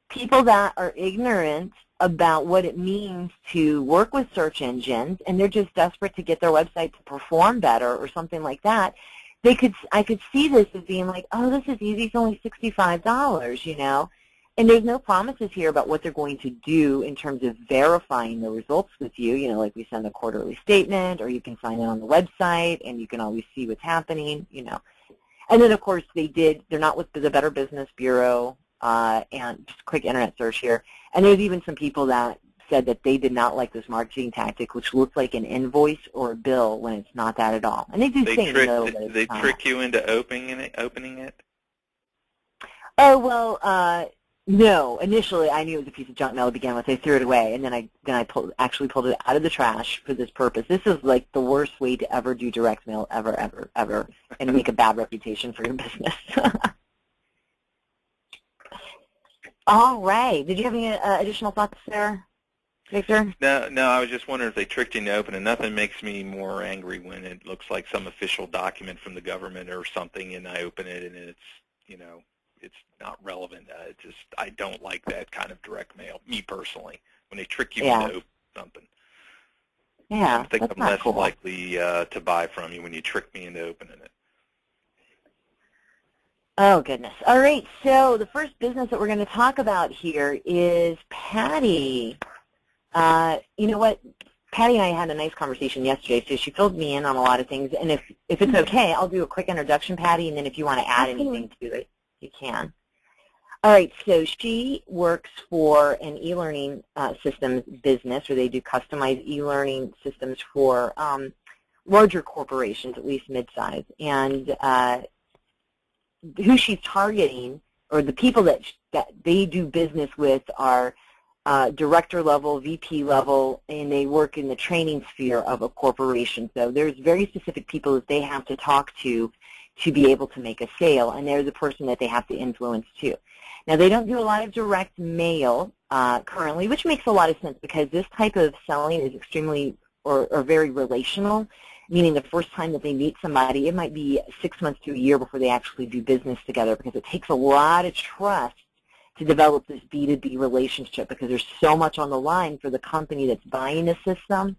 People that are ignorant about what it means to work with search engines, and they're just desperate to get their website to perform better or something like that, I could see this as being like, oh, this is easy, it's only $65, you know. And there's no promises here about what they're going to do in terms of verifying the results with you, you know, like we send a quarterly statement, or you can sign in on the website, and you can always see what's happening, you know. And then, of course, they're not with the Better Business Bureau, and just a quick internet search here. And there's even some people that said that they did not like this marketing tactic, which looks like an invoice or a bill when it's not that at all. And they do say no. They trick you into opening it? Oh, well, no. Initially, I knew it was a piece of junk mail to begin with. I threw it away, and then I actually pulled it out of the trash for this purpose. This is like the worst way to ever do direct mail ever, ever, ever, and make a bad reputation for your business. All right. Did you have any additional thoughts there, Victor? No, I was just wondering if they tricked you into opening. Nothing makes me more angry when it looks like some official document from the government or something, and I open it and it's, you know, it's not relevant. I don't like that kind of direct mail, me personally, when they trick you into opening something. Yeah, I think I'm less likely to buy from you when you trick me into opening it. Oh, goodness. All right, so the first business that we're going to talk about here is Patty. You know what? Patty and I had a nice conversation yesterday, so she filled me in on a lot of things. And if it's okay, I'll do a quick introduction, Patty, and then if you want to add anything to it, you can. All right, so she works for an e-learning systems business where they do customized e-learning systems for larger corporations, at least mid-size. And who she's targeting, or the people that they do business with, are director level, VP level, and they work in the training sphere of a corporation. So there's very specific people that they have to talk to be able to make a sale, and they're the person that they have to influence too. Now, they don't do a lot of direct mail currently, which makes a lot of sense because this type of selling is extremely or very relational, meaning the first time that they meet somebody, it might be 6 months to a year before they actually do business together, because it takes a lot of trust to develop this B2B relationship, because there's so much on the line for the company that's buying the system.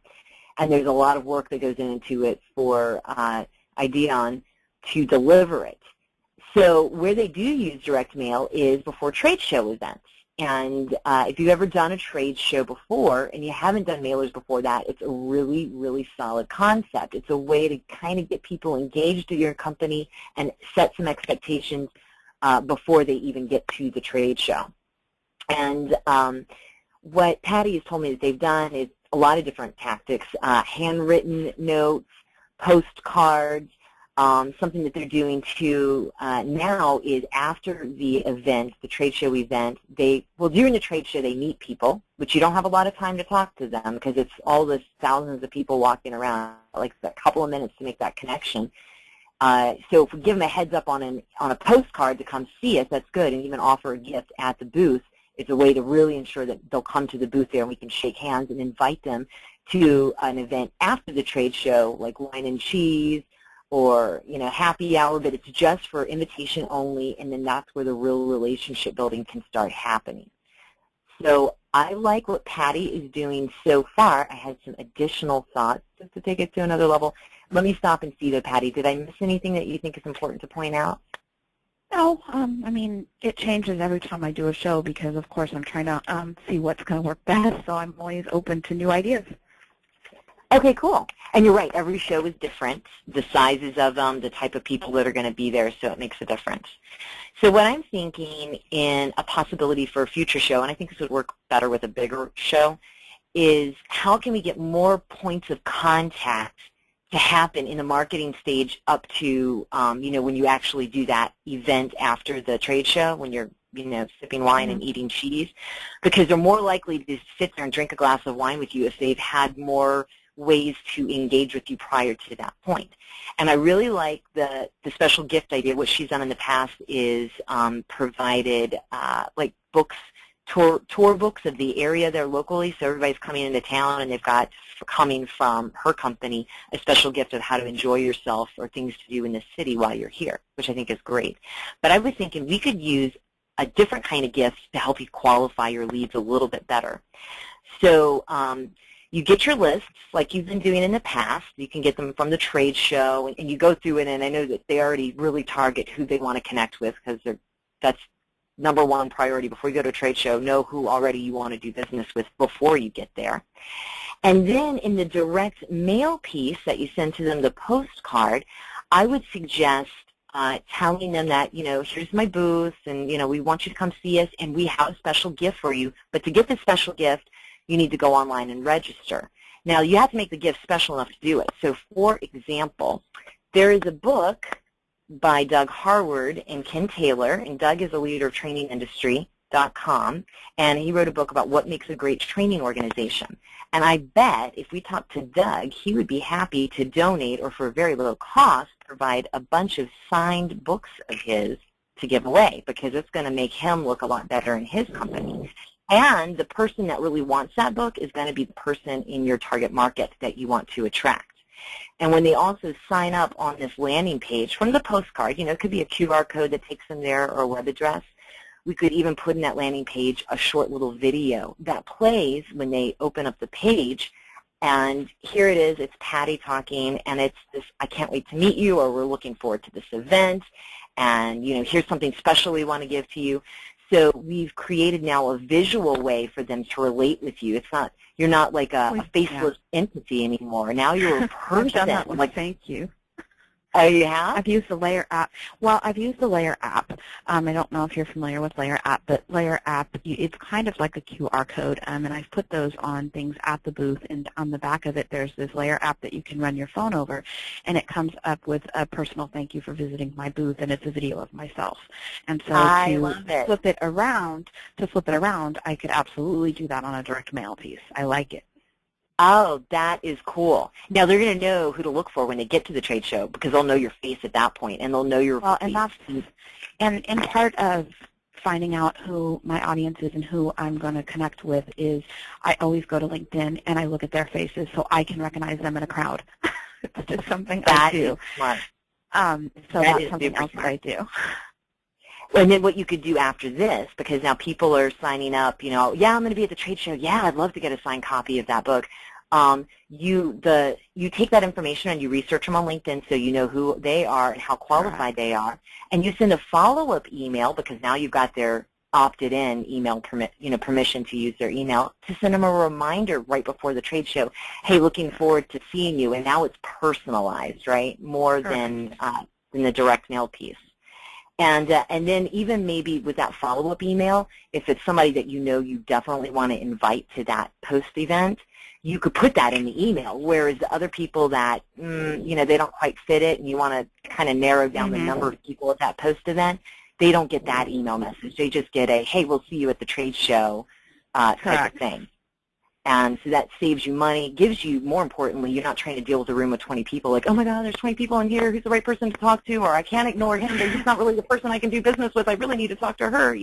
and there's a lot of work that goes into it for IDEON to deliver it. So where they do use direct mail is before trade show events. And if you've ever done a trade show before and you haven't done mailers before that, it's a really, really solid concept. It's a way to kind of get people engaged in your company and set some expectations before they even get to the trade show. And what Patty has told me that they've done is a lot of different tactics, handwritten notes, postcards. Something that they're doing too now is after the event, the trade show event, during the trade show they meet people, but you don't have a lot of time to talk to them because it's all the thousands of people walking around, like a couple of minutes to make that connection. So if we give them a heads up on a postcard to come see us, that's good, and even offer a gift at the booth, it's a way to really ensure that they'll come to the booth there and we can shake hands and invite them to an event after the trade show, like wine and cheese, or happy hour, but it's just for invitation only, and then that's where the real relationship building can start happening. So I like what Patty is doing so far. I had some additional thoughts just to take it to another level. Let me stop and see though, Patty. Did I miss anything that you think is important to point out? No, I mean, it changes every time I do a show because, of course, I'm trying to see what's going to work best, so I'm always open to new ideas. Okay, cool. And you're right, every show is different, the sizes of them, the type of people that are going to be there, so it makes a difference. So what I'm thinking in a possibility for a future show, and I think this would work better with a bigger show, is how can we get more points of contact to happen in the marketing stage up to, when you actually do that event after the trade show, when you're sipping wine and eating cheese, because they're more likely to sit there and drink a glass of wine with you if they've had more ways to engage with you prior to that point. And I really like the special gift idea. What she's done in the past is provided like books, tour books of the area there locally, so everybody's coming into town and they've got, coming from her company, a special gift of how to enjoy yourself or things to do in the city while you're here, which I think is great. But I was thinking we could use a different kind of gift to help you qualify your leads a little bit better. So you get your lists like you've been doing in the past. You can get them from the trade show, and you go through it, and I know that they already really target who they want to connect with because that's number one priority before you go to a trade show. Know who already you want to do business with before you get there. And then in the direct mail piece that you send to them, the postcard, I would suggest telling them that, here's my booth, and, we want you to come see us, and we have a special gift for you. But to get this special gift, you need to go online and register. Now, you have to make the gift special enough to do it. So, for example, there is a book by Doug Harward and Ken Taylor, and Doug is a leader of trainingindustry.com, and he wrote a book about what makes a great training organization. And I bet if we talked to Doug, he would be happy to donate, or for a very little cost, provide a bunch of signed books of his to give away, because it's going to make him look a lot better in his company. And the person that really wants that book is going to be the person in your target market that you want to attract. And when they also sign up on this landing page from the postcard, it could be a QR code that takes them there or a web address. We could even put in that landing page a short little video that plays when they open up the page. And here it is, it's Patty talking, and it's this, I can't wait to meet you, or we're looking forward to this event, and here's something special we want to give to you. So we've created now a visual way for them to relate with you. It's not, you're not like a faceless entity anymore. Now you're a person. I've done that one. Like, thank you. Oh, you have? I've used the Layer app. Well, I've used the Layer app. I don't know if you're familiar with Layer app, but Layer app, it's kind of like a QR code, and I've put those on things at the booth, and on the back of it there's this Layer app that you can run your phone over, and it comes up with a personal thank you for visiting my booth, and it's a video of myself. And so to flip it around, I could absolutely do that on a direct mail piece. I like it. Oh, that is cool. Now they're going to know who to look for when they get to the trade show, because they'll know your face at that point, and they'll know your face. And part of finding out who my audience is and who I'm going to connect with is I always go to LinkedIn and I look at their faces so I can recognize them in a crowd. It's just something I do. Smart. So that's something else that I do. And then what you could do after this, because now people are signing up, yeah, I'm going to be at the trade show. Yeah, I'd love to get a signed copy of that book. You take that information and you research them on LinkedIn so you know who they are and how qualified they are, and you send a follow-up email because now you've got their opted-in email permission to use their email, to send them a reminder right before the trade show. Hey, looking forward to seeing you, and now it's personalized, right? More than the direct mail piece. And then even maybe with that follow-up email, if it's somebody that you definitely want to invite to that post event, you could put that in the email, whereas the other people that, they don't quite fit it and you want to kind of narrow down the number of people at that post event, they don't get that email message. They just get a, hey, we'll see you at the trade show type of thing. And so that saves you money, gives you, more importantly, you're not trying to deal with a room of 20 people like, oh my God, there's 20 people in here, who's the right person to talk to, or I can't ignore him, but he's not really the person I can do business with, I really need to talk to her,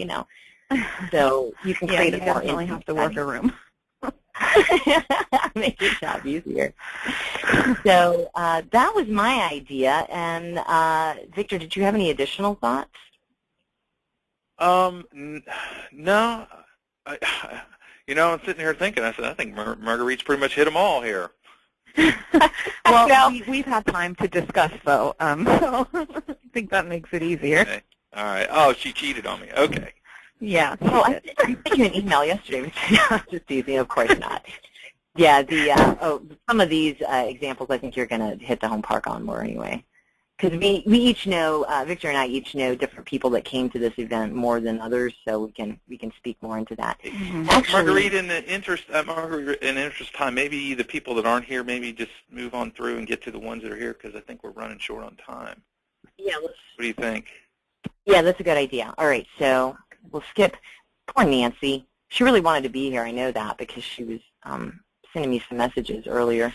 So you can create a more definitely have to work a room. Make your job easier. So that was my idea, and Victor, did you have any additional thoughts? No. I'm sitting here thinking, I said, I think Marguerite's pretty much hit them all here. Well, we've had time to discuss, though, so I think that makes it easier. Okay. All right. Oh, she cheated on me. Okay. Yeah. Well, I sent you an email yesterday. Just teasing, of course not. Yeah, some of these examples I think you're going to hit the home park on more anyway. Because we each know, Victor and I each know different people that came to this event more than others, so we can speak more into that. Actually, Marguerite, in the interest of time, maybe the people that aren't here, maybe just move on through and get to the ones that are here, because I think we're running short on time. Yeah. What do you think? Yeah, that's a good idea. All right, so we'll skip. Poor Nancy. She really wanted to be here. I know that because she was sending me some messages earlier.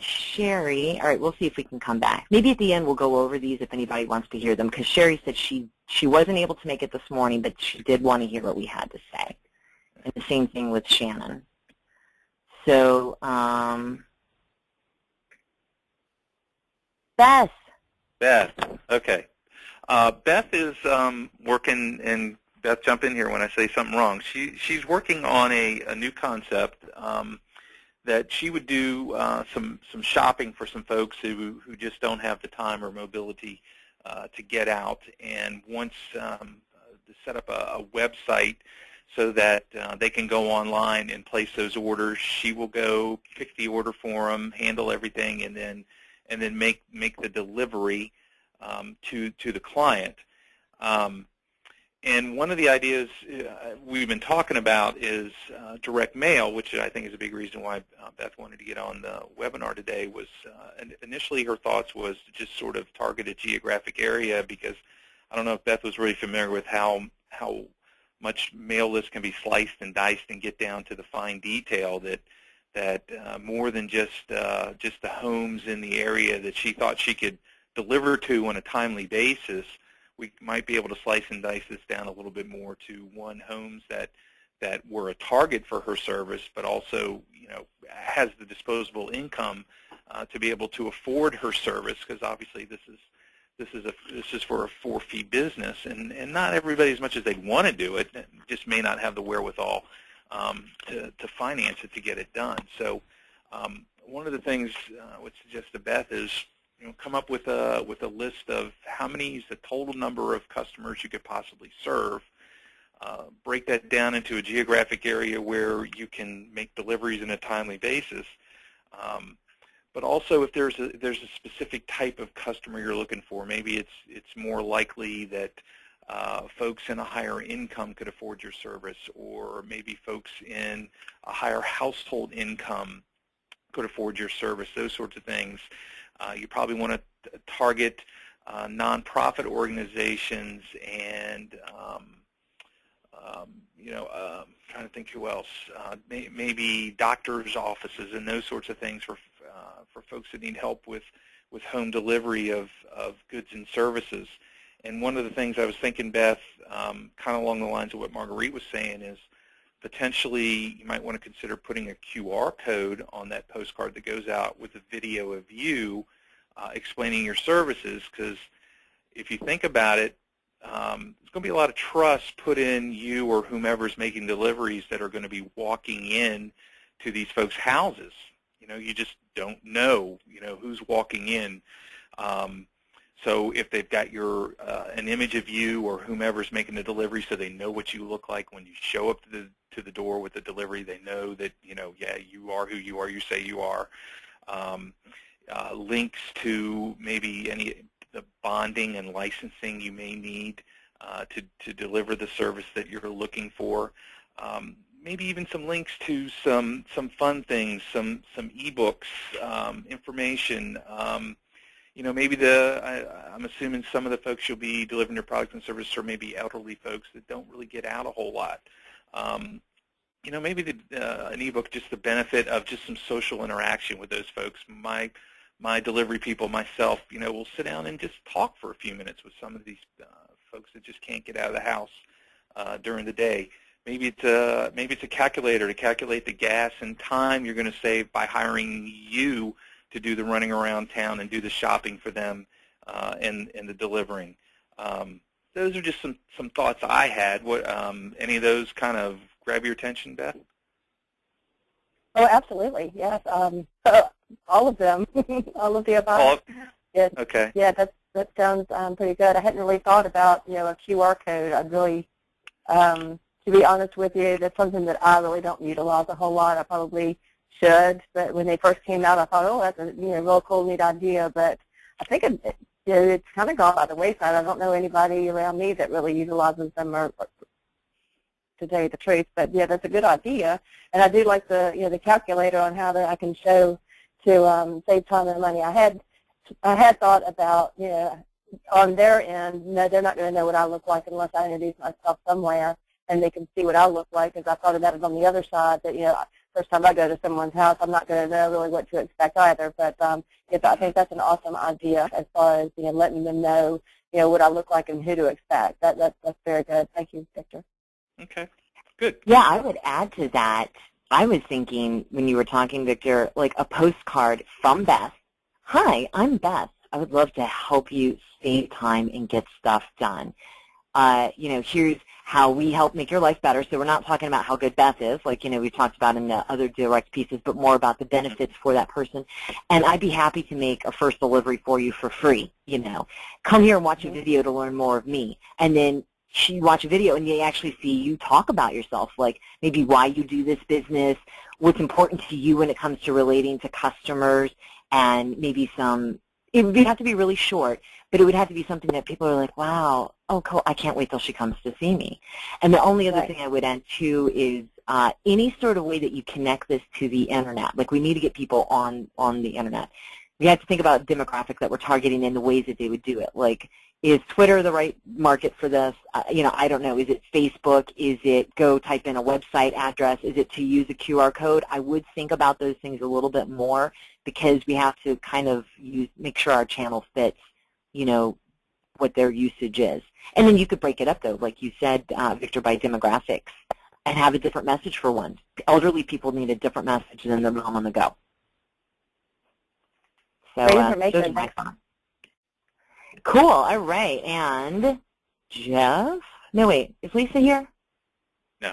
Sherry, all right, we'll see if we can come back. Maybe at the end we'll go over these if anybody wants to hear them, because Sherry said she wasn't able to make it this morning, but she did want to hear what we had to say. And the same thing with Shannon. So, Beth. Beth, okay. Beth is working, and Beth, jump in here when I say something wrong. She's working on a new concept that she would do some shopping for some folks who just don't have the time or mobility to get out, and wants to set up a website so that they can go online and place those orders. She will go pick the order for them, handle everything, and then make the delivery to the client. And one of the ideas we've been talking about is direct mail, which I think is a big reason why Beth wanted to get on the webinar today. Was initially her thoughts was to just sort of target a geographic area, because I don't know if Beth was really familiar with how much mail lists can be sliced and diced and get down to the fine detail that more than just the homes in the area that she thought she could deliver to on a timely basis. We might be able to slice and dice this down a little bit more to homes that were a target for her service, but also has the disposable income to be able to afford her service, because obviously this is for a for-fee business, and not everybody, as much as they'd want to do it, just may not have the wherewithal to finance it to get it done. So one of the things I would suggest to Beth is come up with a list of how many is the total number of customers you could possibly serve. Break that down into a geographic area where you can make deliveries on a timely basis. But also, if there's a specific type of customer you're looking for, maybe it's more likely that folks in a higher income could afford your service, or maybe folks in a higher household income could afford your service. Those sorts of things. You probably want to target nonprofit organizations and, trying to think who else, maybe doctors' offices and those sorts of things for folks that need help with home delivery of goods and services. And one of the things I was thinking, Beth, kind of along the lines of what Marguerite was saying, is potentially you might want to consider putting a QR code on that postcard that goes out with a video of you explaining your services, because if you think about it, there's going to be a lot of trust put in you or whomever's making deliveries that are going to be walking in to these folks' houses. You just don't know, who's walking in. So if they've got an image of you or whomever's making the delivery, so they know what you look like when you show up to the door with the delivery, they know that yeah, you are who you are. You say you are. Links to maybe the bonding and licensing you may need to deliver the service that you're looking for. Maybe even some links to some fun things, some ebooks, information. Maybe I'm assuming some of the folks you'll be delivering your products and services are maybe elderly folks that don't really get out a whole lot. Maybe an ebook, just the benefit of just some social interaction with those folks. My delivery people, myself, will sit down and just talk for a few minutes with some of these folks that just can't get out of the house during the day. Maybe it's a calculator to calculate the gas and time you're going to save by hiring you to do the running around town and do the shopping for them and the delivering. Those are just some thoughts I had. What any of those kind of grab your attention, Beth? Oh, absolutely. Yes. All of them. All of the above. All of, yeah. Okay. Yeah, that sounds pretty good. I hadn't really thought about a QR code. I'd really, to be honest with you, that's something that I really don't utilize a whole lot. I probably should, but when they first came out, I thought, oh, that's a real cool, neat idea. But I think it's kind of gone by the wayside. I don't know anybody around me that really utilizes them, or to tell you the truth. But yeah, that's a good idea, and I do like the calculator on how I can show to save time and money. I had thought about on their end, no, they're not going to know what I look like unless I introduce myself somewhere and they can see what I look like. Because I thought about it on the other side that first time I go to someone's house, I'm not going to know really what to expect either. But I think that's an awesome idea as far as letting them know what I look like and who to expect. That's very good. Thank you, Victor. Okay, good. Yeah, I would add to that. I was thinking when you were talking, Victor, like a postcard from Beth. Hi, I'm Beth. I would love to help you save time and get stuff done. Here's how we help make your life better. So we're not talking about how good Beth is, like, we've talked about in the other direct pieces, but more about the benefits for that person. And I'd be happy to make a first delivery for you for free, Come here and watch a video to learn more of me. And then you watch a video and they actually see you talk about yourself, like maybe why you do this business, what's important to you when it comes to relating to customers, and maybe it would have to be really short, but it would have to be something that people are like, wow, oh, cool, I can't wait till she comes to see me. And the only other thing I would add, too, is any sort of way that you connect this to the Internet. Like, we need to get people on the Internet. We have to think about demographics that we're targeting and the ways that they would do it. Like, is Twitter the right market for this? I don't know. Is it Facebook? Is it go type in a website address? Is it to use a QR code? I would think about those things a little bit more because we have to kind of make sure our channel fits, what their usage is. And then you could break it up, though, like you said, Victor, by demographics and have a different message for one. Elderly people need a different message than the mom on the go. So those are my thoughts. Cool. All right. And Jeff? No, wait. Is Lisa here? No.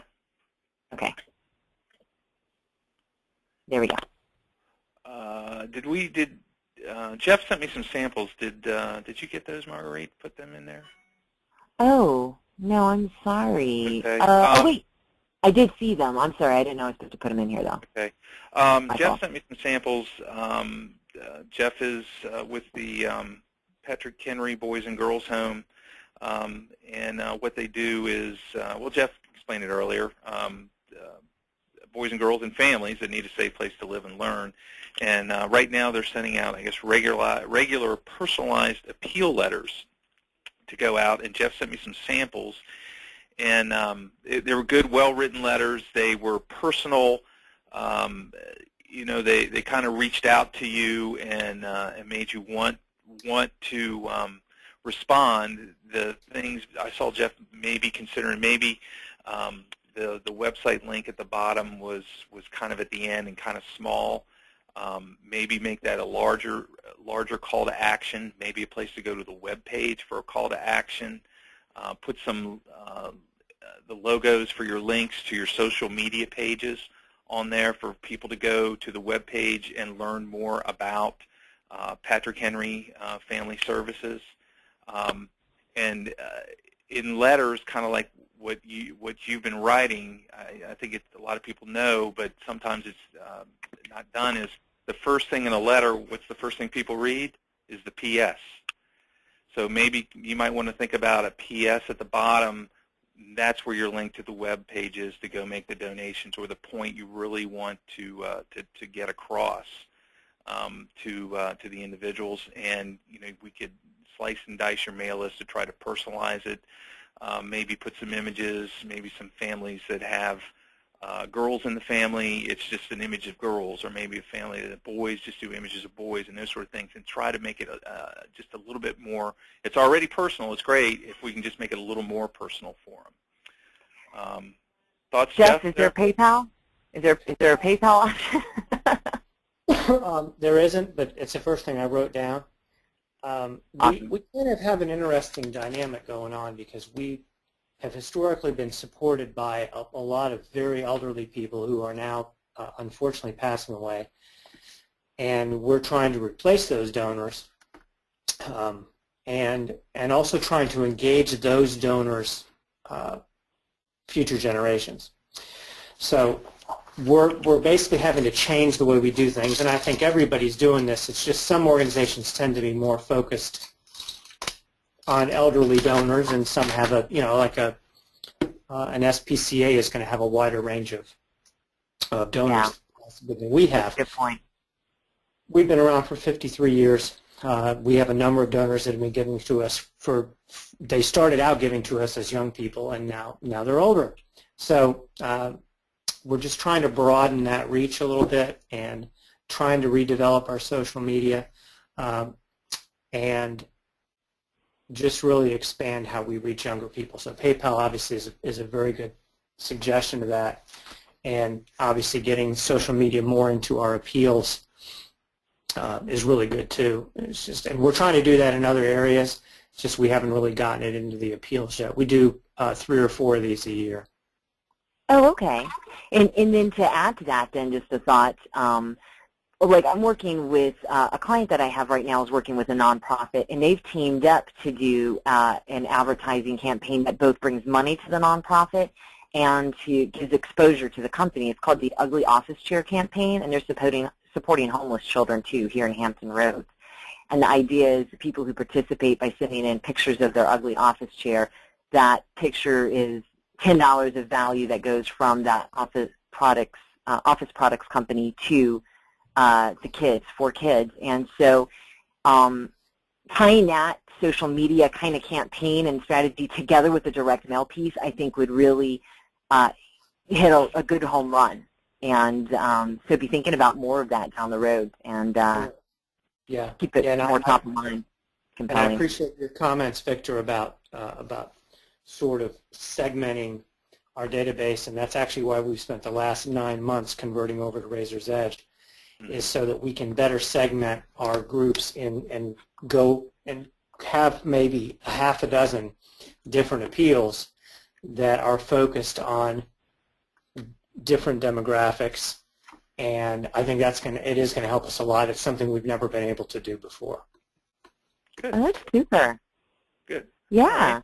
Okay. There we go. Jeff sent me some samples. Did you get those, Marguerite? Put them in there? Oh, no, I'm sorry. Okay. Wait. I did see them. I'm sorry. I didn't know I was supposed to put them in here, though. Okay. Jeff sent me some samples. Jeff is with the Patrick Henry Boys and Girls Home, and what they do is, Jeff explained it earlier, boys and girls and families that need a safe place to live and learn. And right now they're sending out, I guess, regular personalized appeal letters to go out, and Jeff sent me some samples. And they were good, well-written letters. They were personal. They kind of reached out to you and made you want to respond. The things I saw Jeff maybe considering, maybe the website link at the bottom was kind of at the end and kind of small. Maybe make that a larger call to action. Maybe a place to go to the web page for a call to action. put some the logos for your links to your social media pages on there for people to go to the web page and learn more about Patrick Henry Family Services. And in letters, kind of like what you've been writing, I think a lot of people know, but sometimes it's not done, is the first thing in a letter, what's the first thing people read? Is the P.S. So maybe you might want to think about a P.S. at the bottom. That's where your link to the web page is to go make the donations, or the point you really want to get across to the individuals. And we could slice and dice your mail list to try to personalize it. Maybe put some images, maybe some families that have girls in the family, it's just an image of girls, or maybe a family that boys just do images of boys and those sort of things, and try to make it just a little bit more. It's already personal. It's great if we can just make it a little more personal for them. Thoughts, Jeff? Is there a PayPal? Is there a PayPal option? There isn't, but it's the first thing I wrote down. Awesome. We kind of have an interesting dynamic going on because we have historically been supported by a lot of very elderly people who are now unfortunately passing away, and we're trying to replace those donors, and also trying to engage those donors' future generations. So we're basically having to change the way we do things, and I think everybody's doing this. It's just some organizations tend to be more focused on elderly donors, and some have a, like an SPCA is going to have a wider range of donors than we have. Good point. We've been around for 53 years. We have a number of donors that have been giving to us they started out giving to us as young people, and now they're older. So we're just trying to broaden that reach a little bit and trying to redevelop our social media and just really expand how we reach younger people. So PayPal obviously is a very good suggestion to that, and obviously getting social media more into our appeals is really good too. It's just, and we're trying to do that in other areas. It's just we haven't really gotten it into the appeals yet. We do 3 or 4 of these a year. Oh, okay. And then to add to that, then just a thought. Like I'm working with a client that I have right now is working with a nonprofit, and they've teamed up to do an advertising campaign that both brings money to the nonprofit and gives exposure to the company. It's called the Ugly Office Chair campaign, and they're supporting homeless children too here in Hampton Roads. And the idea is people who participate by sending in pictures of their ugly office chair, that picture is $10 of value that goes from that office products company to the kids, for kids. And so tying that social media kind of campaign and strategy together with the direct mail piece, I think would really hit a good home run. And so be thinking about more of that down the road, and keep it more top of mind. Compelling. And I appreciate your comments, Victor, about sort of segmenting our database, and that's actually why we've spent the last 9 months converting over to Razor's Edge, is so that we can better segment our groups and go and have maybe a half a dozen different appeals that are focused on different demographics, and I think it is going to help us a lot. It's something we've never been able to do before. Good. Oh, that's super. Good. Yeah.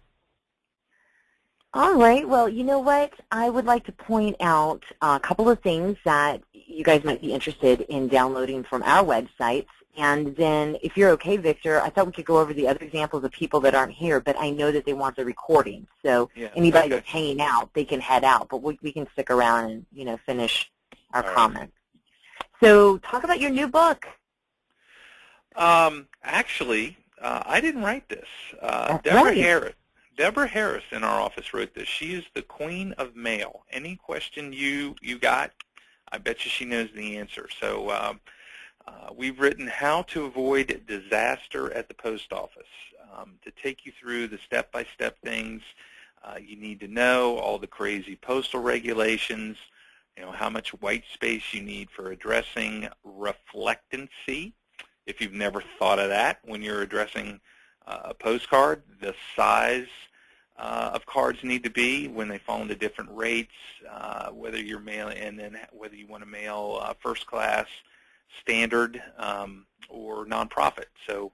All right. Well, you know what? I would like to point out a couple of things that you guys might be interested in downloading from our websites. And then, if you're okay, Victor, I thought we could go over the other examples of people that aren't here, but I know that they want the recording. So anybody that's hanging out, they can head out, but we can stick around and finish our comments. So talk about your new book. Actually, I didn't write this. Deborah Harris in our office wrote this. She is the queen of mail. Any question you got, I bet you she knows the answer. So we've written How to Avoid Disaster at the Post Office, to take you through the step-by-step things you need to know, all the crazy postal regulations, how much white space you need for addressing reflectancy, if you've never thought of that when you're addressing a postcard, the size of cards need to be when they fall into different rates, whether you're mailing, and then whether you want to mail first class, standard, or nonprofit. So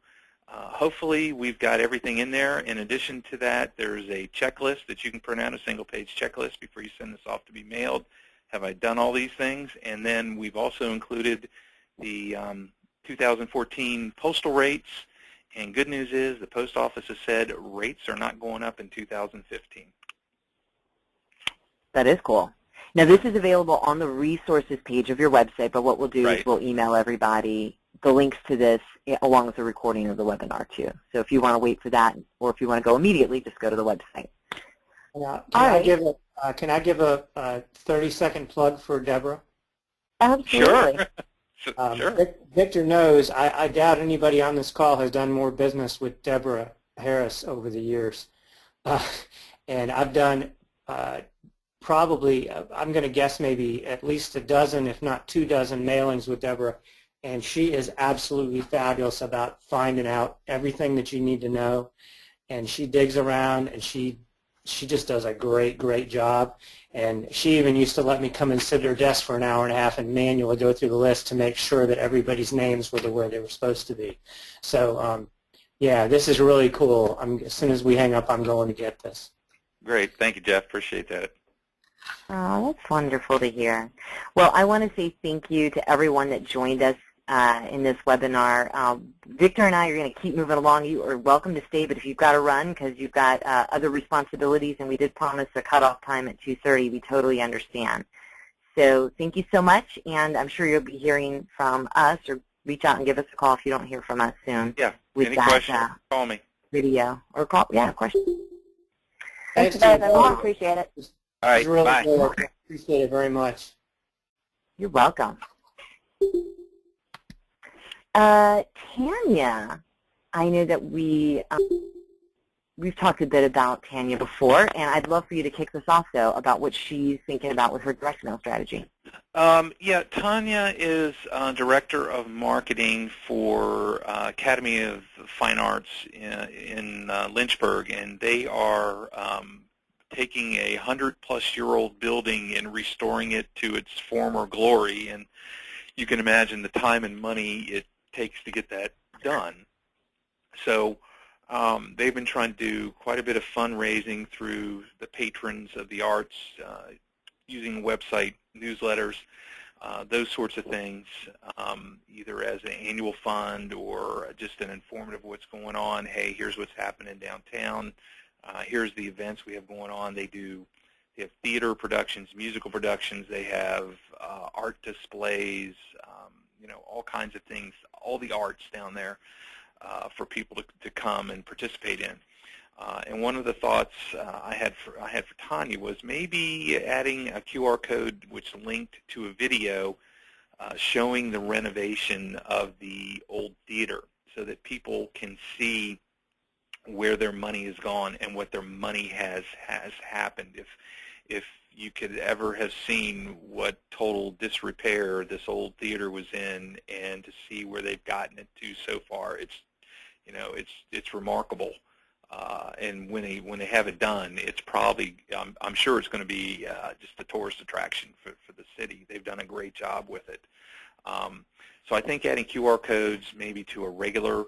hopefully we've got everything in there. In addition to that, there's a checklist that you can print out, a single-page checklist before you send this off to be mailed. Have I done all these things? And then we've also included the 2014 postal rates. And good news is the post office has said rates are not going up in 2015. That is cool. Now, this is available on the resources page of your website, but what we'll do is we'll email everybody the links to this along with the recording of the webinar, too. So if you want to wait for that, or if you want to go immediately, just go to the website. Can I give a 30-second plug for Deborah? Absolutely. Sure. Sure. Victor knows I doubt anybody on this call has done more business with Deborah Harris over the years. And I've done probably, I'm going to guess maybe at least a dozen, if not 2 dozen mailings with Deborah. And she is absolutely fabulous about finding out everything that you need to know. And she digs around, and she just does a great job. And she even used to let me come and sit at her desk for an hour and a half and manually go through the list to make sure that everybody's names were where they were supposed to be. So, yeah, this is really cool. As soon as we hang up, I'm going to get this. Great. Thank you, Jeff. Appreciate that. Oh, that's wonderful to hear. Well, I want to say thank you to everyone that joined us in this webinar. Victor and I are going to keep moving along. You are welcome to stay, but if you've got to run because you've got other responsibilities, and we did promise a cutoff time at 2:30, we totally understand. So thank you so much, and I'm sure you'll be hearing from us, or reach out and give us a call if you don't hear from us soon. Yeah, any questions, call me. Video or call, questions. Thanks, you guys. I really appreciate it. All right, really bye. Cool. Appreciate it very much. You're welcome. Tanya, I know that we've talked a bit about Tanya before, and I'd love for you to kick this off, though, about what she's thinking about with her direct mail strategy. Yeah, Tanya is Director of Marketing for Academy of Fine Arts in Lynchburg, and they are taking a 100-plus-year-old building and restoring it to its former glory, and you can imagine the time and money it takes to get that done. So they've been trying to do quite a bit of fundraising through the patrons of the arts, using website newsletters, those sorts of things, either as an annual fund or just an informative of what's going on. Hey, here's what's happening downtown. Here's the events we have going on. They have theater productions, musical productions. They have art displays, all kinds of things, all the arts down there for people to come and participate in. And one of the thoughts I had for Tanya was maybe adding a QR code which linked to a video showing the renovation of the old theater, so that people can see where their money has gone and what their money has happened. If you could ever have seen what total disrepair this old theater was in, and to see where they've gotten it to so far, it's remarkable. And when they have it done, it's probably, I'm sure it's going to be just a tourist attraction for the city. They've done a great job with it. So I think adding QR codes maybe to a regular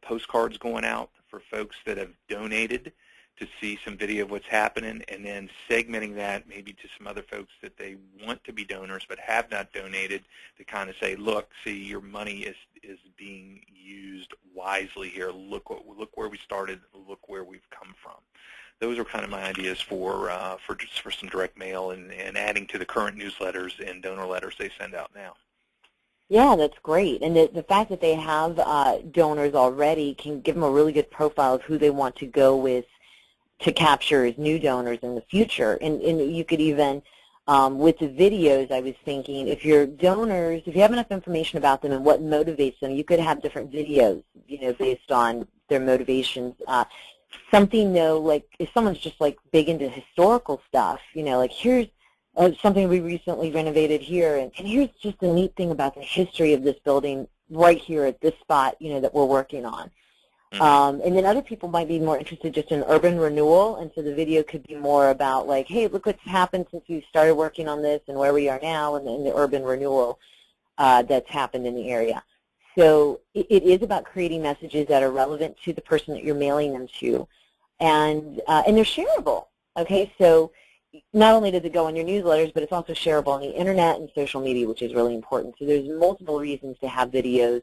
postcards going out for folks that have donated to see some video of what's happening, and then segmenting that maybe to some other folks that they want to be donors but have not donated, to kind of say, look, see, your money is being used wisely here. Look where we started. Look where we've come from. Those are kind of my ideas for some direct mail and adding to the current newsletters and donor letters they send out now. Yeah, that's great. And the fact that they have donors already can give them a really good profile of who they want to go with to capture as new donors in the future. And you could even, with the videos, I was thinking, if your donors, if you have enough information about them and what motivates them, you could have different videos, based on their motivations. Something, though, like if someone's just like big into historical stuff, like here's something we recently renovated here, and here's just a neat thing about the history of this building right here at this spot, that we're working on. And then other people might be more interested just in urban renewal, and so the video could be more about like, hey, look what's happened since we started working on this and where we are now and the urban renewal that's happened in the area. So it is about creating messages that are relevant to the person that you're mailing them to, and they're shareable. Okay, so not only does it go on your newsletters, but it's also shareable on the internet and social media, which is really important. So there's multiple reasons to have videos,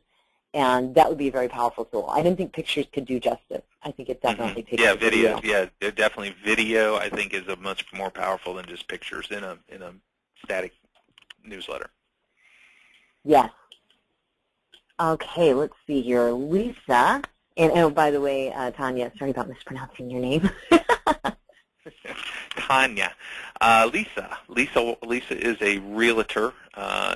and that would be a very powerful tool. I don't think pictures could do justice. I think it definitely takes Yeah, video. Yeah, definitely video. I think is a much more powerful than just pictures in a static newsletter. Yes. Okay, let's see here, Lisa. And oh, by the way, Tanya, sorry about mispronouncing your name. Tanya. Lisa is a realtor.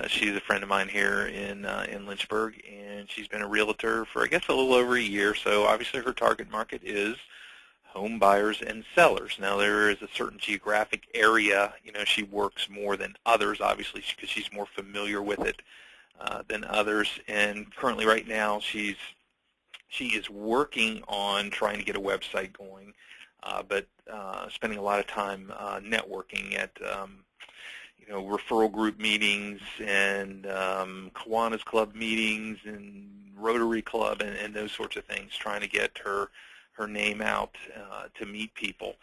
She's a friend of mine here in Lynchburg, and she's been a realtor for, I guess, a little over a year. So obviously her target market is home buyers and sellers. Now there is a certain geographic area, she works more than others, obviously, because she's more familiar with it than others. And currently right now she is working on trying to get a website going. But spending a lot of time networking at referral group meetings and Kiwanis Club meetings and Rotary Club and those sorts of things, trying to get her name out to meet people.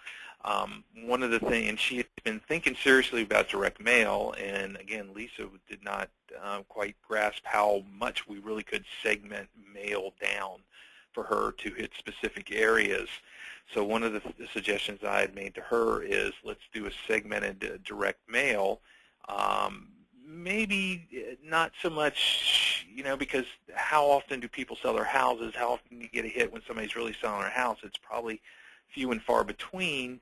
One of the things, and she had been thinking seriously about direct mail, and again, Lisa did not quite grasp how much we really could segment mail down for her to hit specific areas. So one of the suggestions I had made to her is let's do a segmented direct mail. Maybe not so much, because how often do people sell their houses? How often do you get a hit when somebody's really selling their house? It's probably few and far between,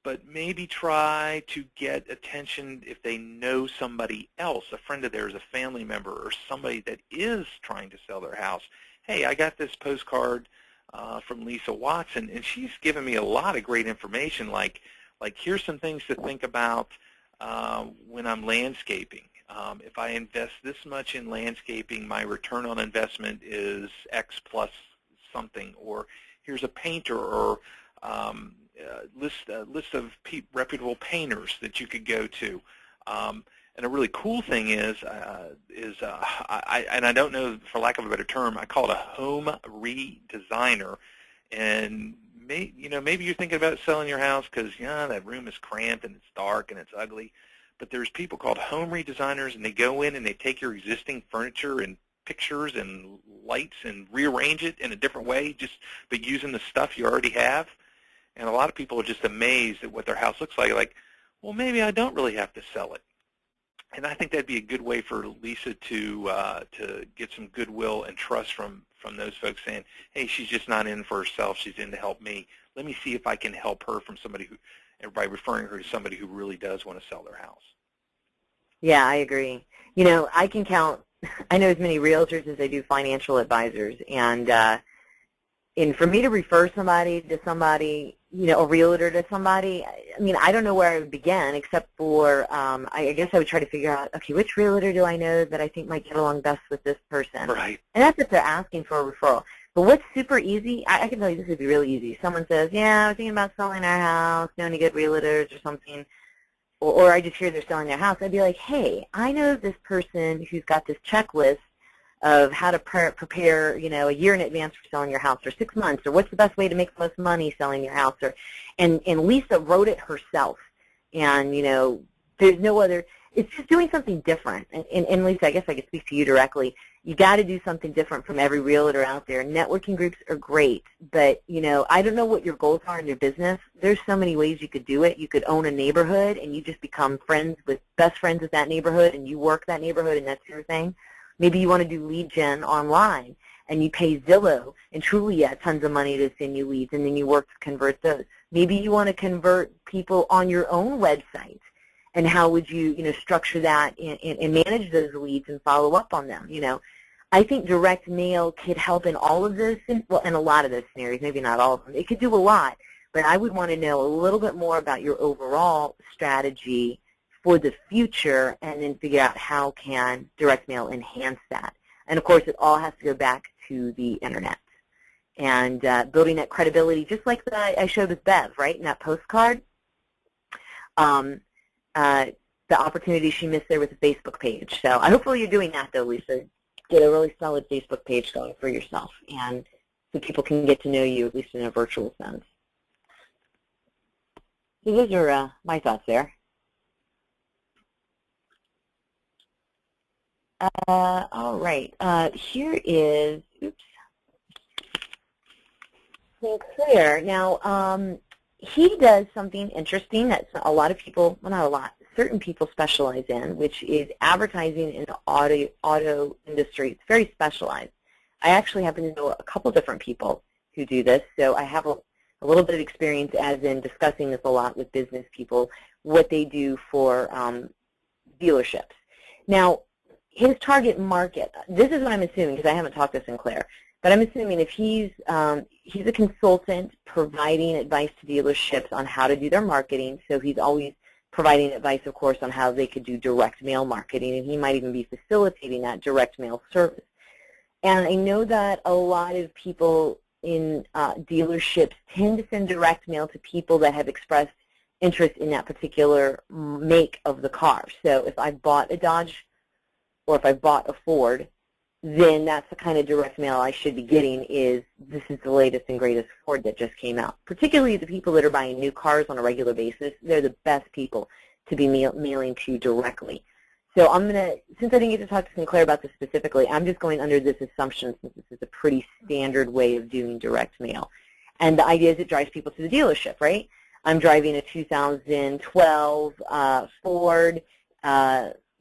but maybe try to get attention if they know somebody else, a friend of theirs, a family member, or somebody that is trying to sell their house. Hey, I got this postcard from Lisa Watson, and she's given me a lot of great information, like here's some things to think about when I'm landscaping. If I invest this much in landscaping, my return on investment is X plus something, or here's a painter or list of reputable painters that you could go to. And a really cool thing is I don't know, for lack of a better term, I call it a home redesigner. And maybe you're thinking about selling your house because that room is cramped and it's dark and it's ugly. But there's people called home redesigners, and they go in and they take your existing furniture and pictures and lights and rearrange it in a different way, but using the stuff you already have. And a lot of people are just amazed at what their house looks like. Like, well, maybe I don't really have to sell it. And I think that'd be a good way for Lisa to get some goodwill and trust from those folks, saying, hey, she's just not in for herself, she's in to help me. Let me see if I can help her by referring her to somebody who really does want to sell their house. Yeah, I agree. I can count, I know as many realtors as I do financial advisors, and for me to refer somebody to somebody, a realtor to somebody, I mean, I don't know where I would begin except for, I guess I would try to figure out, okay, which realtor do I know that I think might get along best with this person? Right. And that's if they're asking for a referral. But what's super easy, I can tell you this would be really easy. Someone says, yeah, I was thinking about selling our house, know any good realtors or something, or I just hear they're selling their house. I'd be like, hey, I know this person who's got this checklist of how to prepare, a year in advance for selling your house, or 6 months, or what's the best way to make the most money selling your house, and Lisa wrote it herself, and there's no other. It's just doing something different. And Lisa, I guess I could speak to you directly. You got to do something different from every realtor out there. Networking groups are great, but I don't know what your goals are in your business. There's so many ways you could do it. You could own a neighborhood, and you just become best friends with that neighborhood, and you work that neighborhood, and that's your thing. Maybe you want to do lead gen online, and you pay Zillow and Trulia tons of money to send you leads, and then you work to convert those. Maybe you want to convert people on your own website, and how would you, structure that and manage those leads and follow up on them? I think direct mail could help in all of those, in a lot of those scenarios, maybe not all of them. It could do a lot, but I would want to know a little bit more about your overall strategy for the future, and then figure out how can direct mail enhance that. And of course, it all has to go back to the internet. and building that credibility, just like I showed with Bev, right, in that postcard. The opportunity she missed there with the Facebook page. So hopefully you're doing that, though, Lisa. Get a really solid Facebook page going for yourself, and so people can get to know you, at least in a virtual sense. So those are my thoughts there. All right. Here is, oops, Sinclair. Now, he does something interesting that a lot of people, well, not a lot, certain people specialize in, which is advertising in the auto industry. It's very specialized. I actually happen to know a couple different people who do this, so I have a little bit of experience as in discussing this a lot with business people, what they do for dealerships. Now, his target market, this is what I'm assuming because I haven't talked to Sinclair, but I'm assuming if he's a consultant providing advice to dealerships on how to do their marketing, so he's always providing advice, of course, on how they could do direct mail marketing, and he might even be facilitating that direct mail service. And I know that a lot of people in dealerships tend to send direct mail to people that have expressed interest in that particular make of the car. So if I bought a Dodge or if I bought a Ford, then that's the kind of direct mail I should be getting is, this is the latest and greatest Ford that just came out. Particularly the people that are buying new cars on a regular basis, they're the best people to be mailing to directly. So I'm going to, since I didn't get to talk to Sinclair about this specifically, I'm just going under this assumption since this is a pretty standard way of doing direct mail. And the idea is it drives people to the dealership, right? I'm driving a 2012 Ford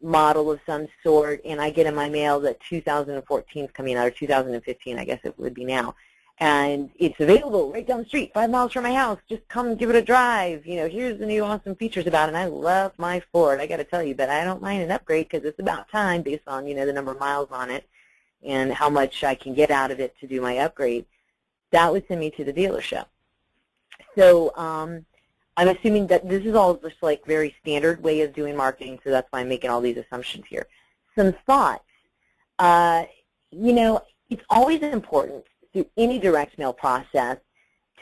model of some sort, and I get in my mail that 2014 is coming out, or 2015, I guess it would be now. And it's available right down the street, 5 miles from my house. Just come give it a drive. You know, here's the new awesome features about it. And I love my Ford, I got to tell you, but I don't mind an upgrade because it's about time based on, you know, the number of miles on it and how much I can get out of it to do my upgrade. That would send me to the dealership. So I'm assuming that this is all just like very standard way of doing marketing, so that's why I'm making all these assumptions here. Some thoughts. You know, it's always important through any direct mail process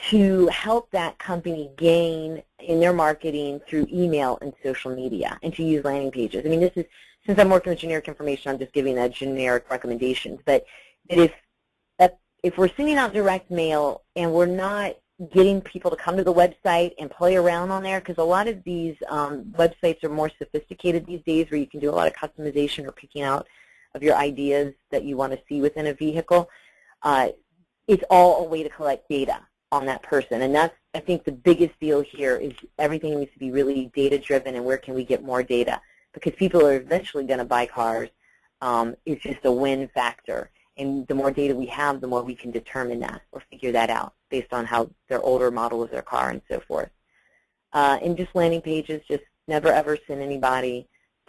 to help that company gain in their marketing through email and social media, and to use landing pages. I mean, this is, since I'm working with generic information, I'm just giving a generic recommendations. But if we're sending out direct mail and we're not getting people to come to the website and play around on there, because a lot of these websites are more sophisticated these days where you can do a lot of customization or picking out of your ideas that you want to see within a vehicle. It's all a way to collect data on that person. And that's, I think, the biggest deal here is everything needs to be really data-driven, and where can we get more data? Because people are eventually going to buy cars. It's just a win factor. And the more data we have, the more we can determine that or figure that out based on how their older model of their car and so forth. And just landing pages, just never ever send anybody